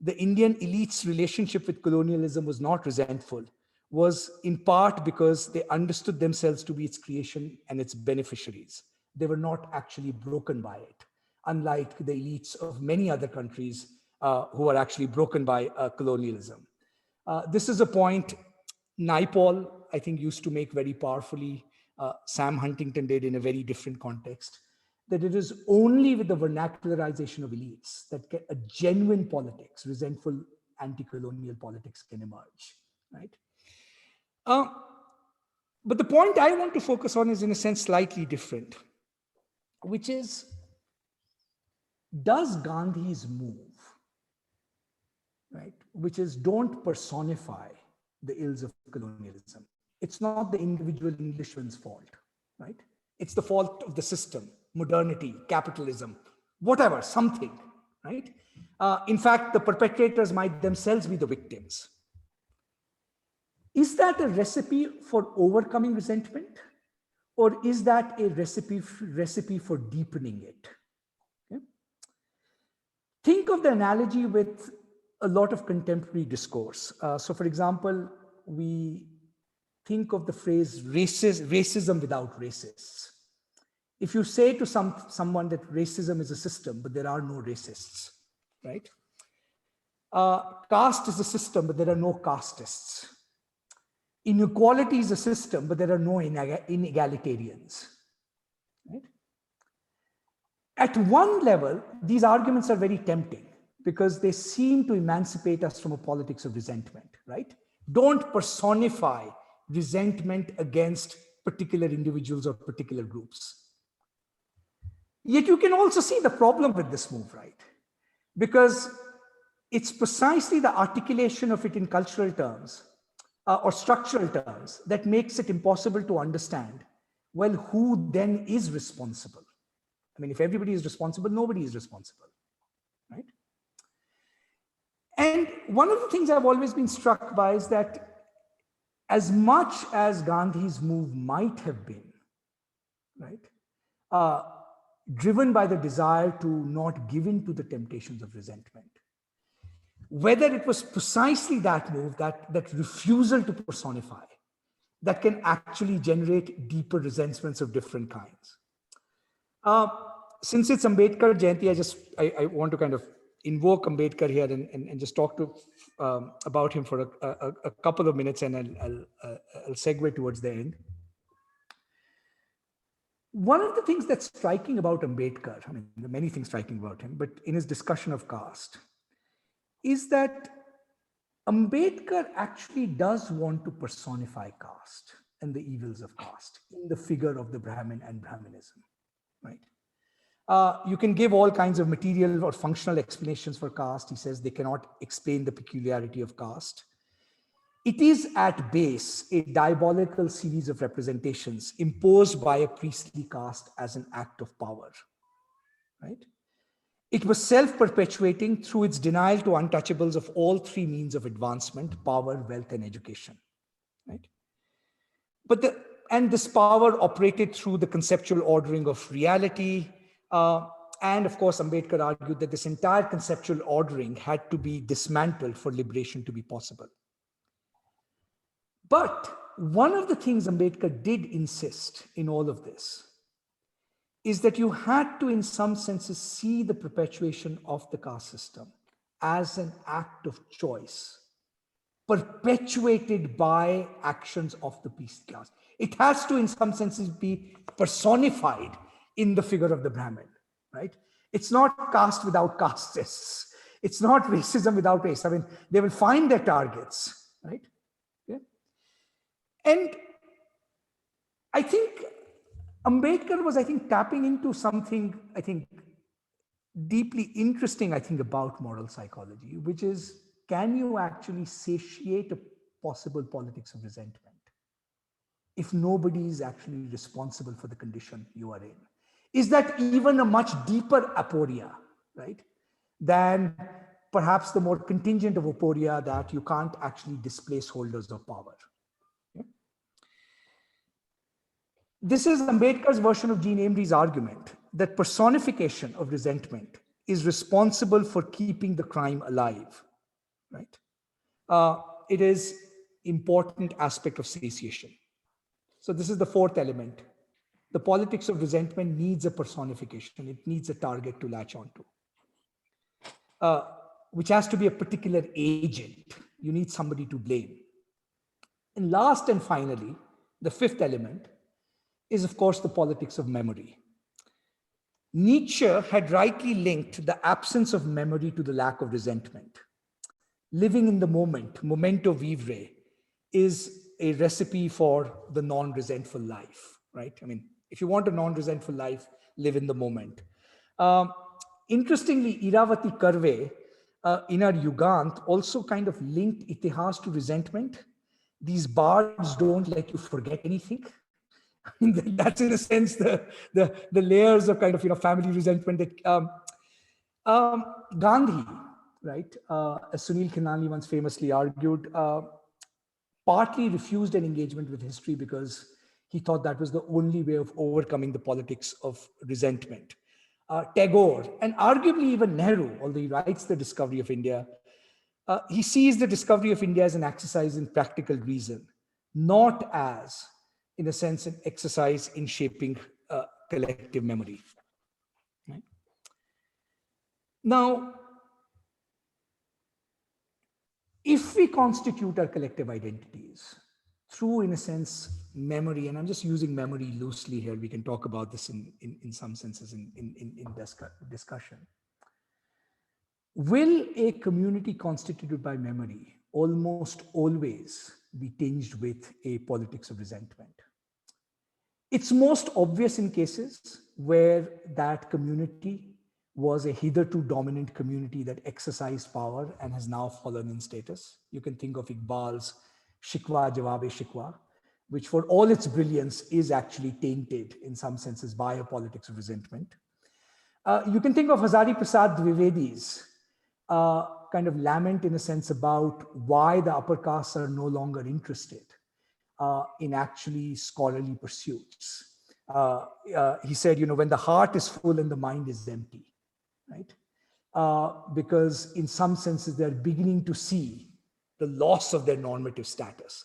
the Indian elite's relationship with colonialism was not resentful was in part because they understood themselves to be its creation and its beneficiaries. They were not actually broken by it, unlike the elites of many other countries who are actually broken by colonialism. This is a point Naipaul I think, used to make very powerfully, Sam Huntington did in a very different context, that it is only with the vernacularization of elites that a genuine politics, resentful anti-colonial politics can emerge, right? But the point I want to focus on is in a sense slightly different, which is, does Gandhi's move, right, which is don't personify the ills of colonialism. It's not the individual Englishman's fault, right? It's the fault of the system, modernity, capitalism, whatever, something, right? In fact, the perpetrators might themselves be the victims. Is that a recipe for overcoming resentment? Or is that a recipe for deepening it? Okay? Think of the analogy with a lot of contemporary discourse. So for example, we think of the phrase racism without racists. If you say to someone that racism is a system, but there are no racists, right? Caste is a system, but there are no castists. Inequality is a system, but there are no inegalitarians, right? At one level, these arguments are very tempting because they seem to emancipate us from a politics of resentment, right? Don't personify resentment against particular individuals or particular groups. Yet you can also see the problem with this move, right? Because it's precisely the articulation of it in cultural terms or structural terms that makes it impossible to understand, well, who then is responsible? I mean, if everybody is responsible, nobody is responsible, right? And one of the things I've always been struck by is that as much as Gandhi's move might have been, right, driven by the desire to not give in to the temptations of resentment, whether it was precisely that move, that refusal to personify, that can actually generate deeper resentments of different kinds. Since it's Ambedkar Jayanti, I want to kind of invoke Ambedkar here and just talk to about him for a couple of minutes, and I'll segue towards the end. One of the things that's striking about Ambedkar, I mean, there are many things striking about him, but in his discussion of caste, is that Ambedkar actually does want to personify caste and the evils of caste in the figure of the Brahmin and Brahminism, right? You can give all kinds of material or functional explanations for caste. He says they cannot explain the peculiarity of caste. It is at base a diabolical series of representations imposed by a priestly caste as an act of power, right? It was self-perpetuating through its denial to untouchables of all three means of advancement: power, wealth, and education, right? And this power operated through the conceptual ordering of reality. And of course, Ambedkar argued that this entire conceptual ordering had to be dismantled for liberation to be possible. But one of the things Ambedkar did insist in all of this is that you had to, in some senses, see the perpetuation of the caste system as an act of choice, perpetuated by actions of the priestly class. It has to, in some senses, be personified in the figure of the Brahmin, right? It's not caste without castes. It's not racism without race. I mean, they will find their targets, right? Yeah. And I think Ambedkar was, tapping into something, deeply interesting, about moral psychology, which is, can you actually satiate a possible politics of resentment if nobody is actually responsible for the condition you are in? Is that even a much deeper aporia, right, than perhaps the more contingent of aporia that you can't actually displace holders of power? This is Ambedkar's version of Jean Amry's argument that personification of resentment is responsible for keeping the crime alive, right? It is important aspect of satiation. So this is the fourth element. The politics of resentment needs a personification. It needs a target to latch onto, which has to be a particular agent. You need somebody to blame. And last and finally, the fifth element is, of course, the politics of memory. Nietzsche had rightly linked the absence of memory to the lack of resentment. Living in the moment, momento vivere, is a recipe for the non-resentful life, right? I mean, if you want a non-resentful life, live in the moment. Um, Interestingly, Iravati Karve in her Yugant also kind of linked itihas to resentment. These bards don't let you forget anything. That's in a sense the layers of kind of family resentment that Gandhi, right, as Sunil Khinani once famously argued, partly refused an engagement with history because he thought that was the only way of overcoming the politics of resentment. Tagore, and arguably even Nehru, although he writes the discovery of India, he sees the discovery of India as an exercise in practical reason, not as, in a sense, an exercise in shaping collective memory. Right? Now, if we constitute our collective identities through, in a sense, memory, and I'm just using memory loosely here, we can talk about this in some senses in discussion. Will a community constituted by memory almost always be tinged with a politics of resentment? It's most obvious in cases where that community was a hitherto dominant community that exercised power and has now fallen in status. You can think of Iqbal's Shikwa Jawabe Shikwa, which for all its brilliance is actually tainted in some senses by a politics of resentment. You can think of Hazari Prasad Dwivedi's kind of lament in a sense about why the upper castes are no longer interested in actually scholarly pursuits. He said, when the heart is full and the mind is empty, right? Because in some senses, they're beginning to see the loss of their normative status.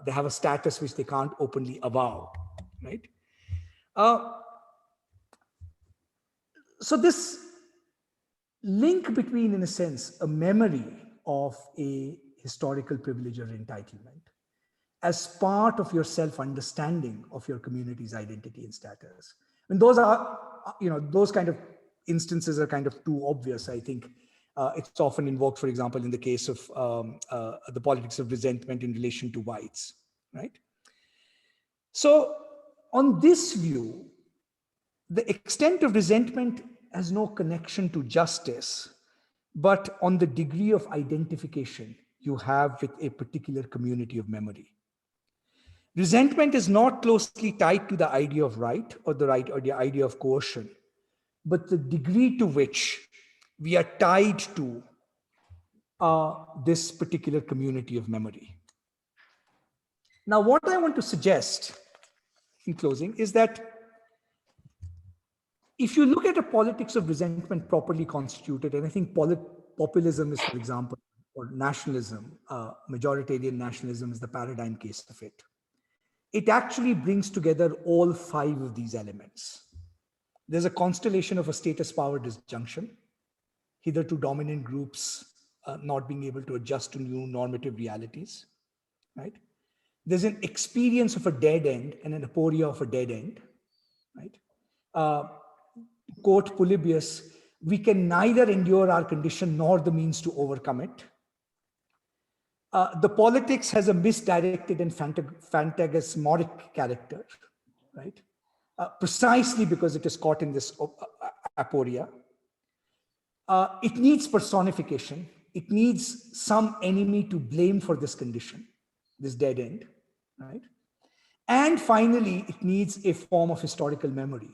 They have a status which they can't openly avow, right? So this link between, in a sense, a memory of a historical privilege or entitlement as part of your self-understanding of your community's identity and status. And those are, those kind of instances are kind of too obvious. I think it's often invoked, for example, in the case of the politics of resentment in relation to whites, right? So on this view, the extent of resentment has no connection to justice, but on the degree of identification you have with a particular community of memory. Resentment is not closely tied to the idea of right or the idea of coercion, but the degree to which we are tied to this particular community of memory. Now, what I want to suggest in closing is that if you look at a politics of resentment properly constituted, and I think populism is, for example, or nationalism, majoritarian nationalism is the paradigm case of it. It actually brings together all 5 of these elements. There's a constellation of a status power disjunction, hitherto dominant groups not being able to adjust to new normative realities, right? There's an experience of a dead end and an aporia of a dead end, right? Quote Polybius, we can neither endure our condition nor the means to overcome it. The politics has a misdirected and phantasmagoric character, right? Precisely because it is caught in this aporia. It needs personification. It needs some enemy to blame for this condition, this dead end, right? And finally, it needs a form of historical memory,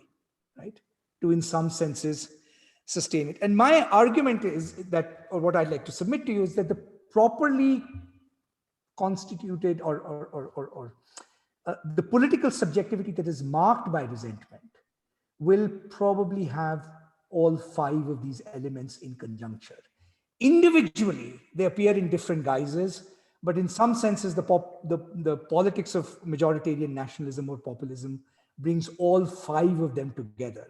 right? To, in some senses, sustain it. And my argument is that, or what I'd like to submit to you is that the properly constituted or the political subjectivity that is marked by resentment will probably have all 5 of these elements in conjuncture. Individually, they appear in different guises, but in some senses, the politics of majoritarian nationalism or populism brings all 5 of them together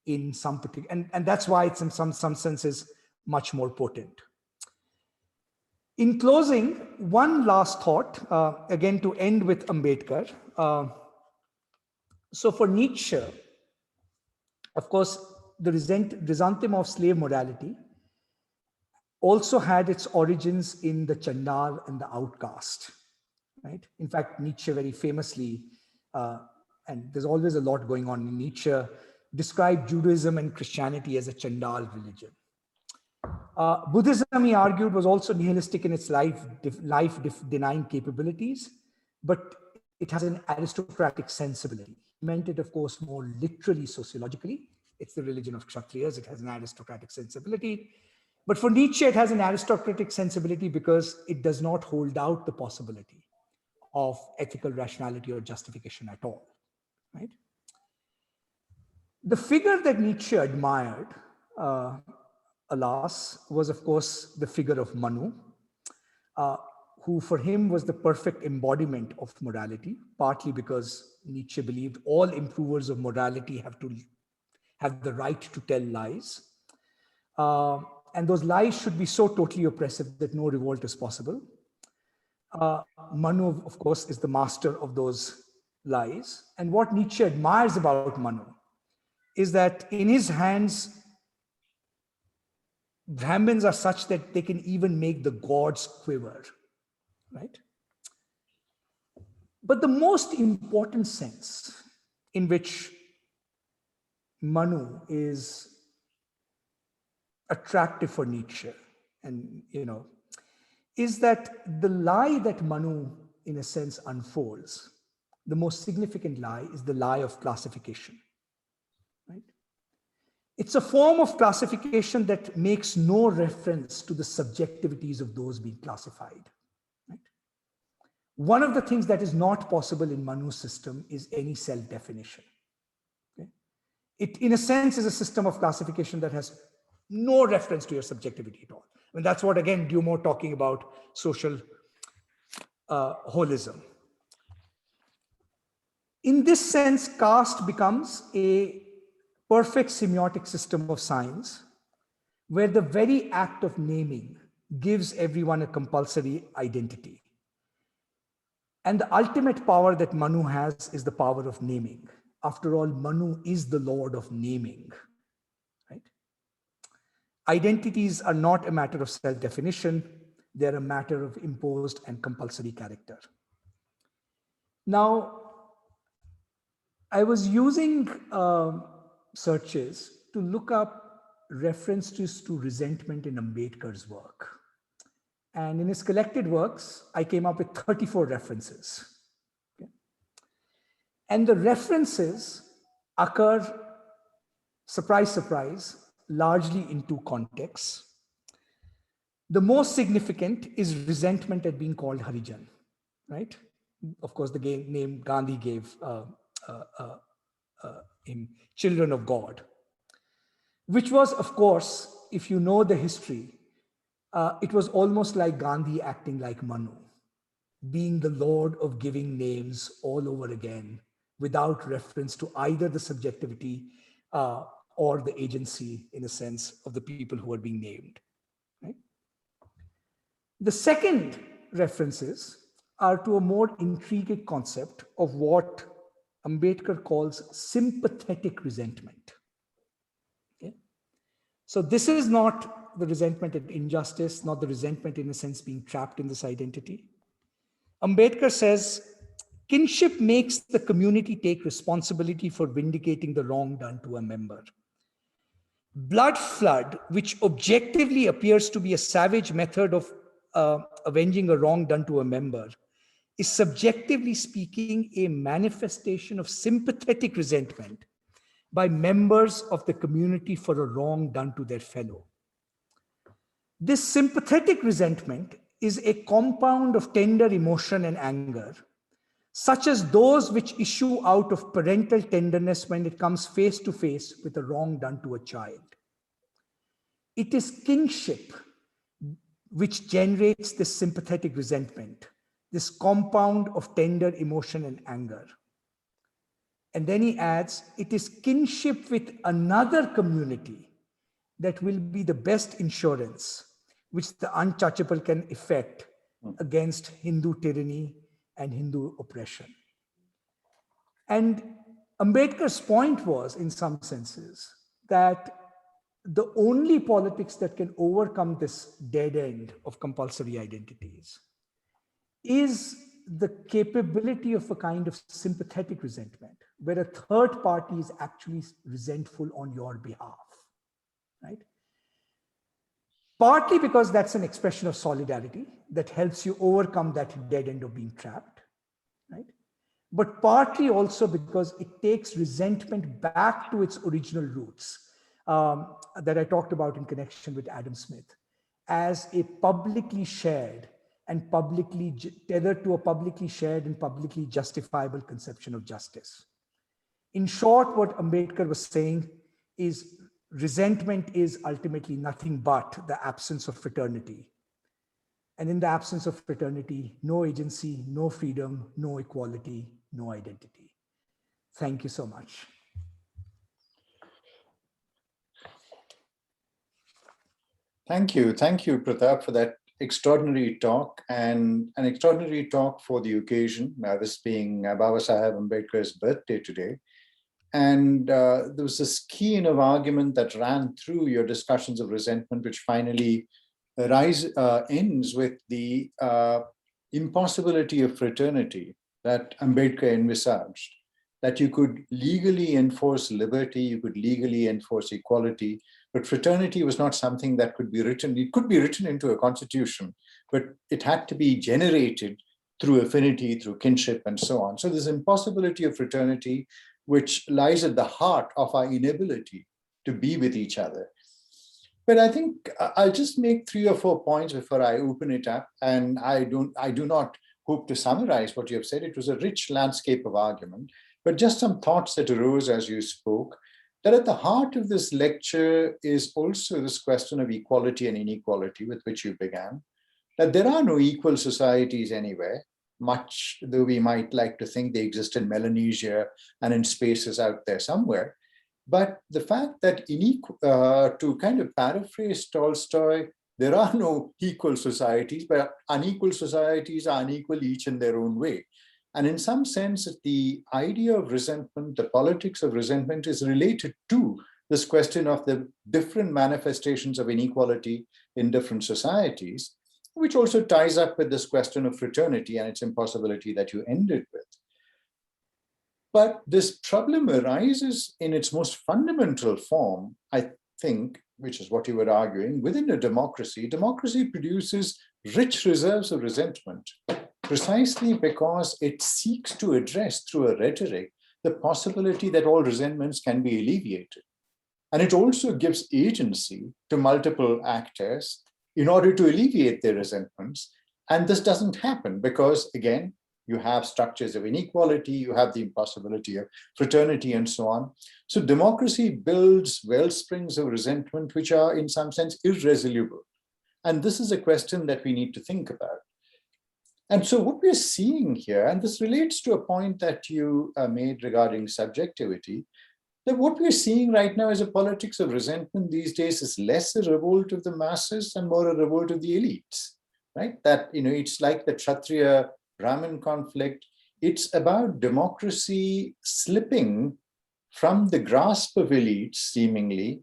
in some particular, and that's why it's in some senses much more potent. In closing, one last thought, again to end with Ambedkar. So for Nietzsche, of course, the resentim of slave morality also had its origins in the Chandal and the outcast, right? In fact, Nietzsche very famously, and there's always a lot going on in Nietzsche, described Judaism and Christianity as a Chandal religion. Buddhism, he argued, was also nihilistic in its life-denying capabilities, but it has an aristocratic sensibility. He meant it, of course, more literally, sociologically. It's the religion of Kshatriyas. It has an aristocratic sensibility. But for Nietzsche, it has an aristocratic sensibility because it does not hold out the possibility of ethical rationality or justification at all, right? The figure that Nietzsche admired, alas, was of course the figure of Manu, who for him was the perfect embodiment of morality, partly because Nietzsche believed all improvers of morality have the right to tell lies. And those lies should be so totally oppressive that no revolt is possible. Manu, of course, is the master of those lies. And what Nietzsche admires about Manu is that in his hands, Brahmins are such that they can even make the gods quiver, right? But the most important sense in which Manu is attractive for Nietzsche, and is that the lie that Manu, in a sense, unfolds, the most significant lie is the lie of classification, right? It's a form of classification that makes no reference to the subjectivities of those being classified, right? One of the things that is not possible in Manu's system is any self-definition. Okay? It, in a sense, is a system of classification that has no reference to your subjectivity at all. I mean, that's what, again, Dumont talking about social holism. In this sense, caste becomes a perfect semiotic system of science where the very act of naming gives everyone a compulsory identity. And the ultimate power that Manu has is the power of naming. After all, Manu is the lord of naming, right? Identities are not a matter of self-definition. They're a matter of imposed and compulsory character. Now, I was using searches to look up references to resentment in Ambedkar's work. And in his collected works, I came up with 34 references. Okay? And the references occur, surprise, surprise, largely in two contexts. The most significant is resentment at being called Harijan, right? Of course, the name Gandhi gave him, children of God, which was, of course, if you know the history, it was almost like Gandhi acting like Manu, being the lord of giving names all over again, without reference to either the subjectivity or the agency, in a sense, of the people who are being named. Right? The second references are to a more intriguing concept of what Ambedkar calls sympathetic resentment. Okay? So this is not the resentment at injustice, not the resentment in a sense being trapped in this identity. Ambedkar says, kinship makes the community take responsibility for vindicating the wrong done to a member. Blood flood, which objectively appears to be a savage method of avenging a wrong done to a member, is subjectively speaking a manifestation of sympathetic resentment by members of the community for a wrong done to their fellow. This sympathetic resentment is a compound of tender emotion and anger, such as those which issue out of parental tenderness when it comes face to face with a wrong done to a child. It is kinship which generates this sympathetic resentment, this compound of tender emotion and anger. And then he adds, it is kinship with another community that will be the best insurance which the untouchable can effect against Hindu tyranny and Hindu oppression. And Ambedkar's point was, in some senses, that the only politics that can overcome this dead end of compulsory identities is the capability of a kind of sympathetic resentment, where a third party is actually resentful on your behalf, right? Partly because that's an expression of solidarity that helps you overcome that dead end of being trapped, right? But partly also because it takes resentment back to its original roots that I talked about in connection with Adam Smith, as a publicly shared and publicly tethered to a publicly shared and publicly justifiable conception of justice. In short, what Ambedkar was saying is resentment is ultimately nothing but the absence of fraternity. And in the absence of fraternity, no agency, no freedom, no equality, no identity. Thank you so much. Thank you, Pratap, for that extraordinary talk, and an extraordinary talk for the occasion, this being Baba Saheb Ambedkar's birthday today. And there was this keen of argument that ran through your discussions of resentment, which finally ends with the impossibility of fraternity that Ambedkar envisaged, that you could legally enforce liberty, you could legally enforce equality, but fraternity was not something that could be written. It could be written into a constitution, but it had to be generated through affinity, through kinship, and so on. So this impossibility of fraternity, which lies at the heart of our inability to be with each other. But I think I'll just make 3 or 4 points before I open it up. And I do not hope to summarize what you have said. It was a rich landscape of argument, but just some thoughts that arose as you spoke, that at the heart of this lecture is also this question of equality and inequality with which you began, that there are no equal societies anywhere, much though we might like to think they exist in Melanesia and in spaces out there somewhere. But the fact that to kind of paraphrase Tolstoy, there are no equal societies, but unequal societies are unequal each in their own way. And in some sense, the idea of resentment, the politics of resentment, is related to this question of the different manifestations of inequality in different societies, which also ties up with this question of fraternity and its impossibility that you ended with. But this problem arises in its most fundamental form, I think, which is what you were arguing, within a democracy. Democracy produces rich reserves of resentment precisely because it seeks to address through a rhetoric the possibility that all resentments can be alleviated. And it also gives agency to multiple actors in order to alleviate their resentments. And this doesn't happen because, again, you have structures of inequality, you have the impossibility of fraternity, and so on. So democracy builds wellsprings of resentment which are, in some sense, irresolute. And this is a question that we need to think about. And so what we're seeing here, and this relates to a point that you made regarding subjectivity, that what we're seeing right now is a politics of resentment these days is less a revolt of the masses and more a revolt of the elites, right? That, it's like the Kshatriya Brahmin conflict. It's about democracy slipping from the grasp of elites, seemingly,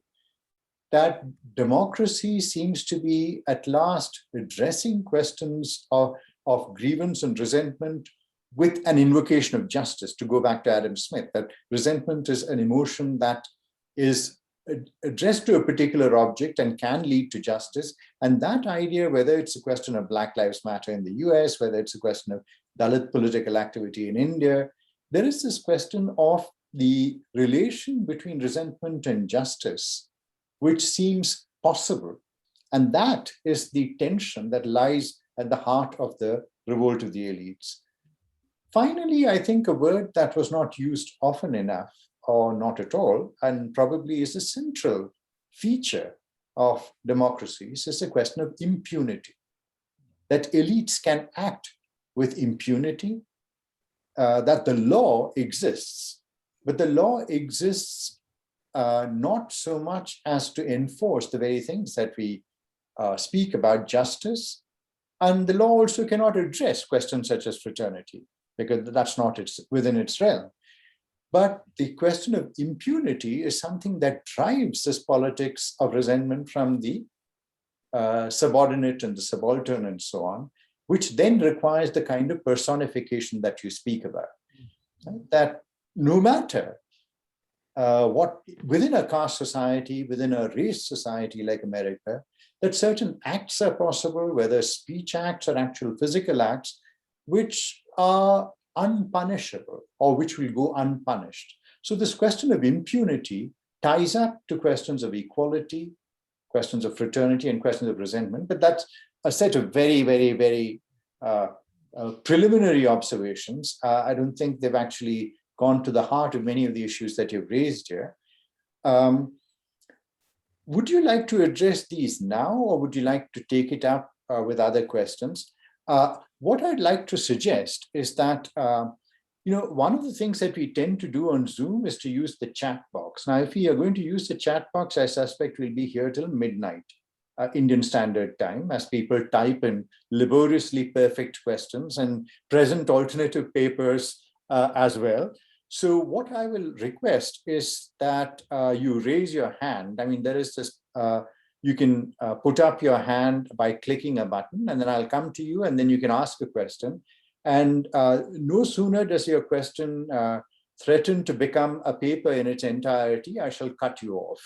that democracy seems to be at last addressing questions of grievance and resentment with an invocation of justice, to go back to Adam Smith, that resentment is an emotion that is addressed to a particular object and can lead to justice. And that idea, whether it's a question of Black Lives Matter in the US, whether it's a question of Dalit political activity in India, there is this question of the relation between resentment and justice, which seems possible. And that is the tension that lies at the heart of the revolt of the elites. Finally, I think a word that was not used often enough, or not at all, and probably is a central feature of democracies, is the question of impunity. That elites can act with impunity, that the law exists, but the law exists not so much as to enforce the very things that we speak about justice. And the law also cannot address questions such as fraternity, because that's not within its realm. But the question of impunity is something that drives this politics of resentment from the subordinate and the subaltern and so on, which then requires the kind of personification that you speak about. Right? That no matter what, within a caste society, within a race society like America, that certain acts are possible, whether speech acts or actual physical acts, which are unpunishable or which will go unpunished. So this question of impunity ties up to questions of equality, questions of fraternity, and questions of resentment. But that's a set of very, very, very preliminary observations. I don't think they've actually gone to the heart of many of the issues that you've raised here. Would you like to address these now, or would you like to take it up with other questions? What I'd like to suggest is that, one of the things that we tend to do on Zoom is to use the chat box. Now, if we are going to use the chat box, I suspect we'll be here till midnight, Indian Standard Time, as people type in laboriously perfect questions and present alternative papers as well. So what I will request is that you raise your hand. I mean, there is this, you can put up your hand by clicking a button, and then I'll come to you, and then you can ask a question. And no sooner does your question threaten to become a paper in its entirety, I shall cut you off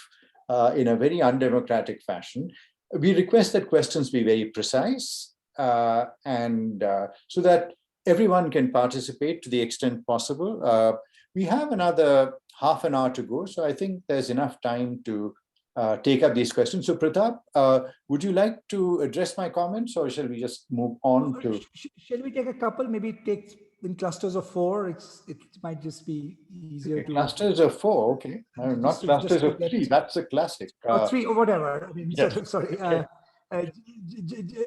in a very undemocratic fashion. We request that questions be very precise, and so that everyone can participate to the extent possible. We have another half an hour to go, so I think there's enough time to take up these questions. So Pratap, would you like to address my comments, or shall we just move on to? Shall we take a couple, maybe take in clusters of 4? It might just be easier to... Clusters of 4, okay. Not clusters of 3, that's a classic. Or 3 or whatever. I mean, yes. sorry. Okay.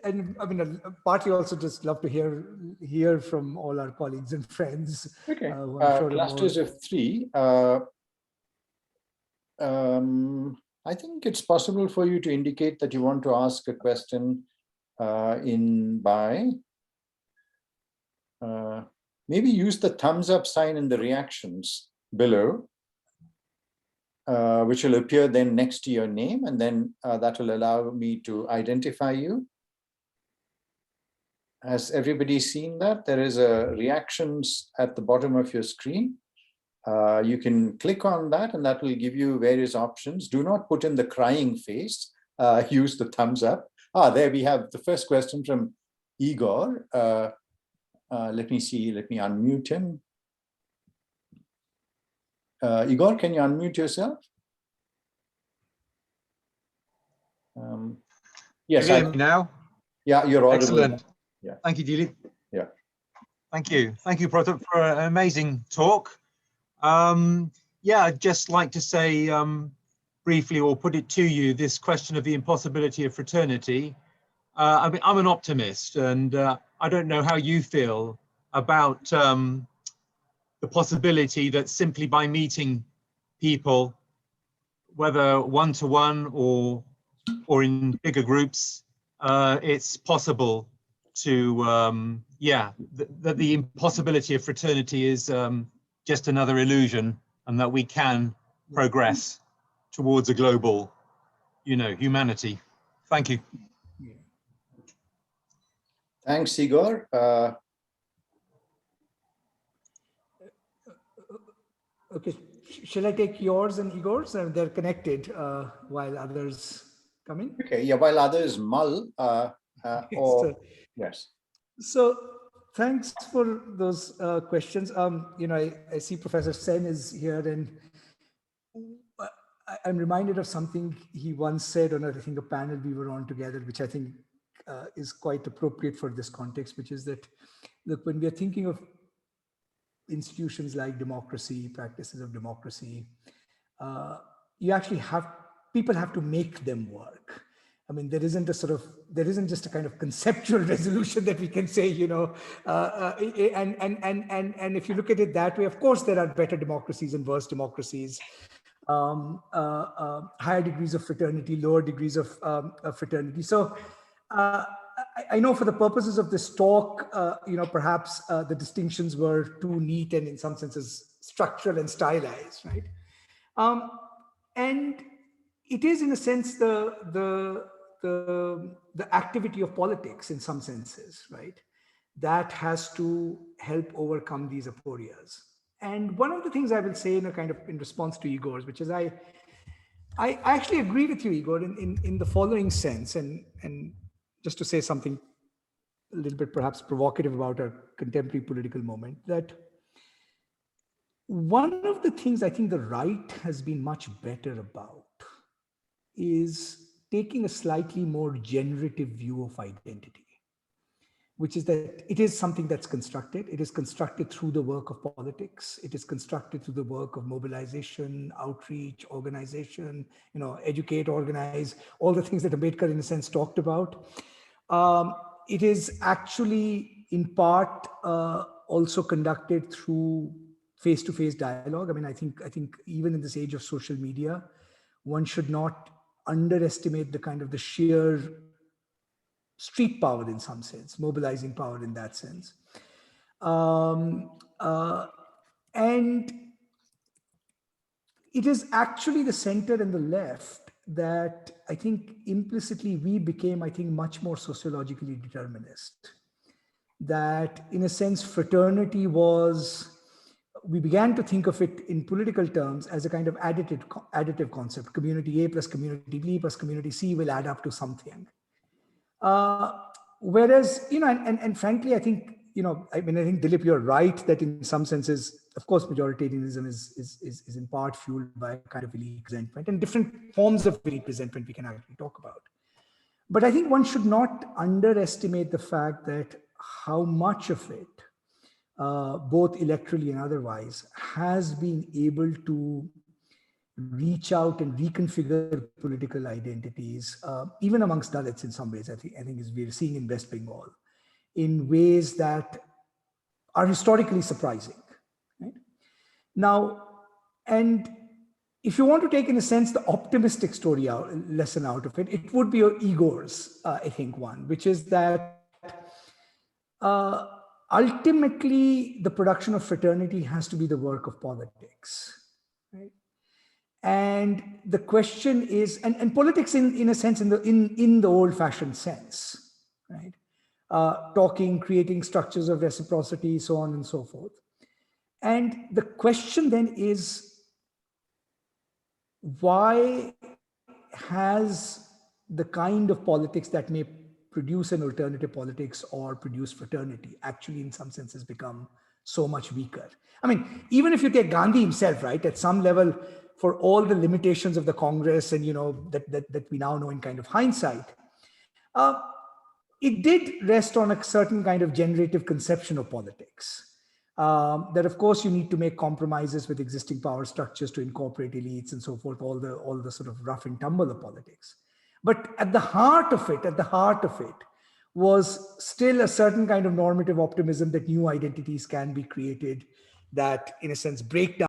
And I mean, partly also just love to hear from all our colleagues and friends. Okay. Sure clusters of 3. I think it's possible for you to indicate that you want to ask a question maybe use the thumbs up sign in the reactions below, which will appear then next to your name, and then that will allow me to identify you. Has everybody seen that? There is a reactions at the bottom of your screen. You can click on that, and that will give you various options. Do not put in the crying face. Use the thumbs up. There we have the first question from Igor. Let me see. Let me unmute him. Igor, can you unmute yourself? Yes. Can you hear me now? Yeah, you're audible. Excellent. Yeah. Thank you, Dilip. Yeah. Thank you. Thank you, Pratap, for an amazing talk. Yeah, I'd just like to say briefly, or put it to you, this question of the impossibility of fraternity. I mean, I'm an optimist, and I don't know how you feel about the possibility that simply by meeting people, whether one-to-one or in bigger groups, it's possible to, that the impossibility of fraternity is just another illusion, and that we can progress towards a global, humanity. Thank you. Thanks, Igor. Okay, shall I take yours and Igor's? They're connected while others come in. Okay, yeah, while others mull. Yes. So thanks for those questions. I see Professor Sen is here, and I'm reminded of something he once said on, I think, a panel we were on together, which I think is quite appropriate for this context, which is that, look, when we are thinking of institutions like democracy, practices of democracy, people have to make them work. I mean, there isn't just a kind of conceptual resolution that we can say, and if you look at it that way, of course, there are better democracies and worse democracies. higher degrees of fraternity, lower degrees of fraternity. So I know for the purposes of this talk, perhaps the distinctions were too neat and in some senses structural and stylized, right? And it is in a sense the activity of politics in some senses, right? That has to help overcome these aporias. And one of the things I will say in a kind of in response to Igor's, which is I actually agree with you, Igor, in the following sense, and just to say something a little bit perhaps provocative about our contemporary political moment, that one of the things I think the right has been much better about is taking a slightly more generative view of identity, which is that it is something that's constructed. It is constructed through the work of politics. It is constructed through the work of mobilization, outreach, organization, educate, organize, all the things that Ambedkar in a sense talked about. It is actually in part also conducted through face-to-face dialogue. I mean, I think even in this age of social media, one should not underestimate the sheer street power in some sense, mobilizing power in that sense. And it is actually the center and the left that I think implicitly we became, much more sociologically determinist. That in a sense, fraternity we began to think of it in political terms as a kind of additive concept. Community A plus community B plus community C will add up to something. Whereas, and frankly, I think, I think Dilip, you're right that in some senses, of course, majoritarianism is in part fueled by a kind of elite resentment, and different forms of elite resentment we can actually talk about. But I think one should not underestimate the fact that how much of it, both electorally and otherwise, has been able to reach out and reconfigure political identities, even amongst Dalits in some ways. I think as we're seeing in West Bengal, in ways that are historically surprising. Right? Now, and if you want to take, in a sense, the optimistic lesson out of it, it would be Igor's, I think, one, which is that ultimately the production of fraternity has to be the work of politics. Right? And the question is, and politics in a sense, in the old-fashioned sense, right? Talking, creating structures of reciprocity, so on and so forth. And the question then is, why has the kind of politics that may produce an alternative politics or produce fraternity actually in some senses become so much weaker? I mean, even if you take Gandhi himself, right, at some level, for all the limitations of the Congress and, that we now know in kind of hindsight, it did rest on a certain kind of generative conception of politics. That of course you need to make compromises with existing power structures to incorporate elites and so forth, all the sort of rough and tumble of politics. But at the heart of it was still a certain kind of normative optimism that new identities can be created that in a sense break down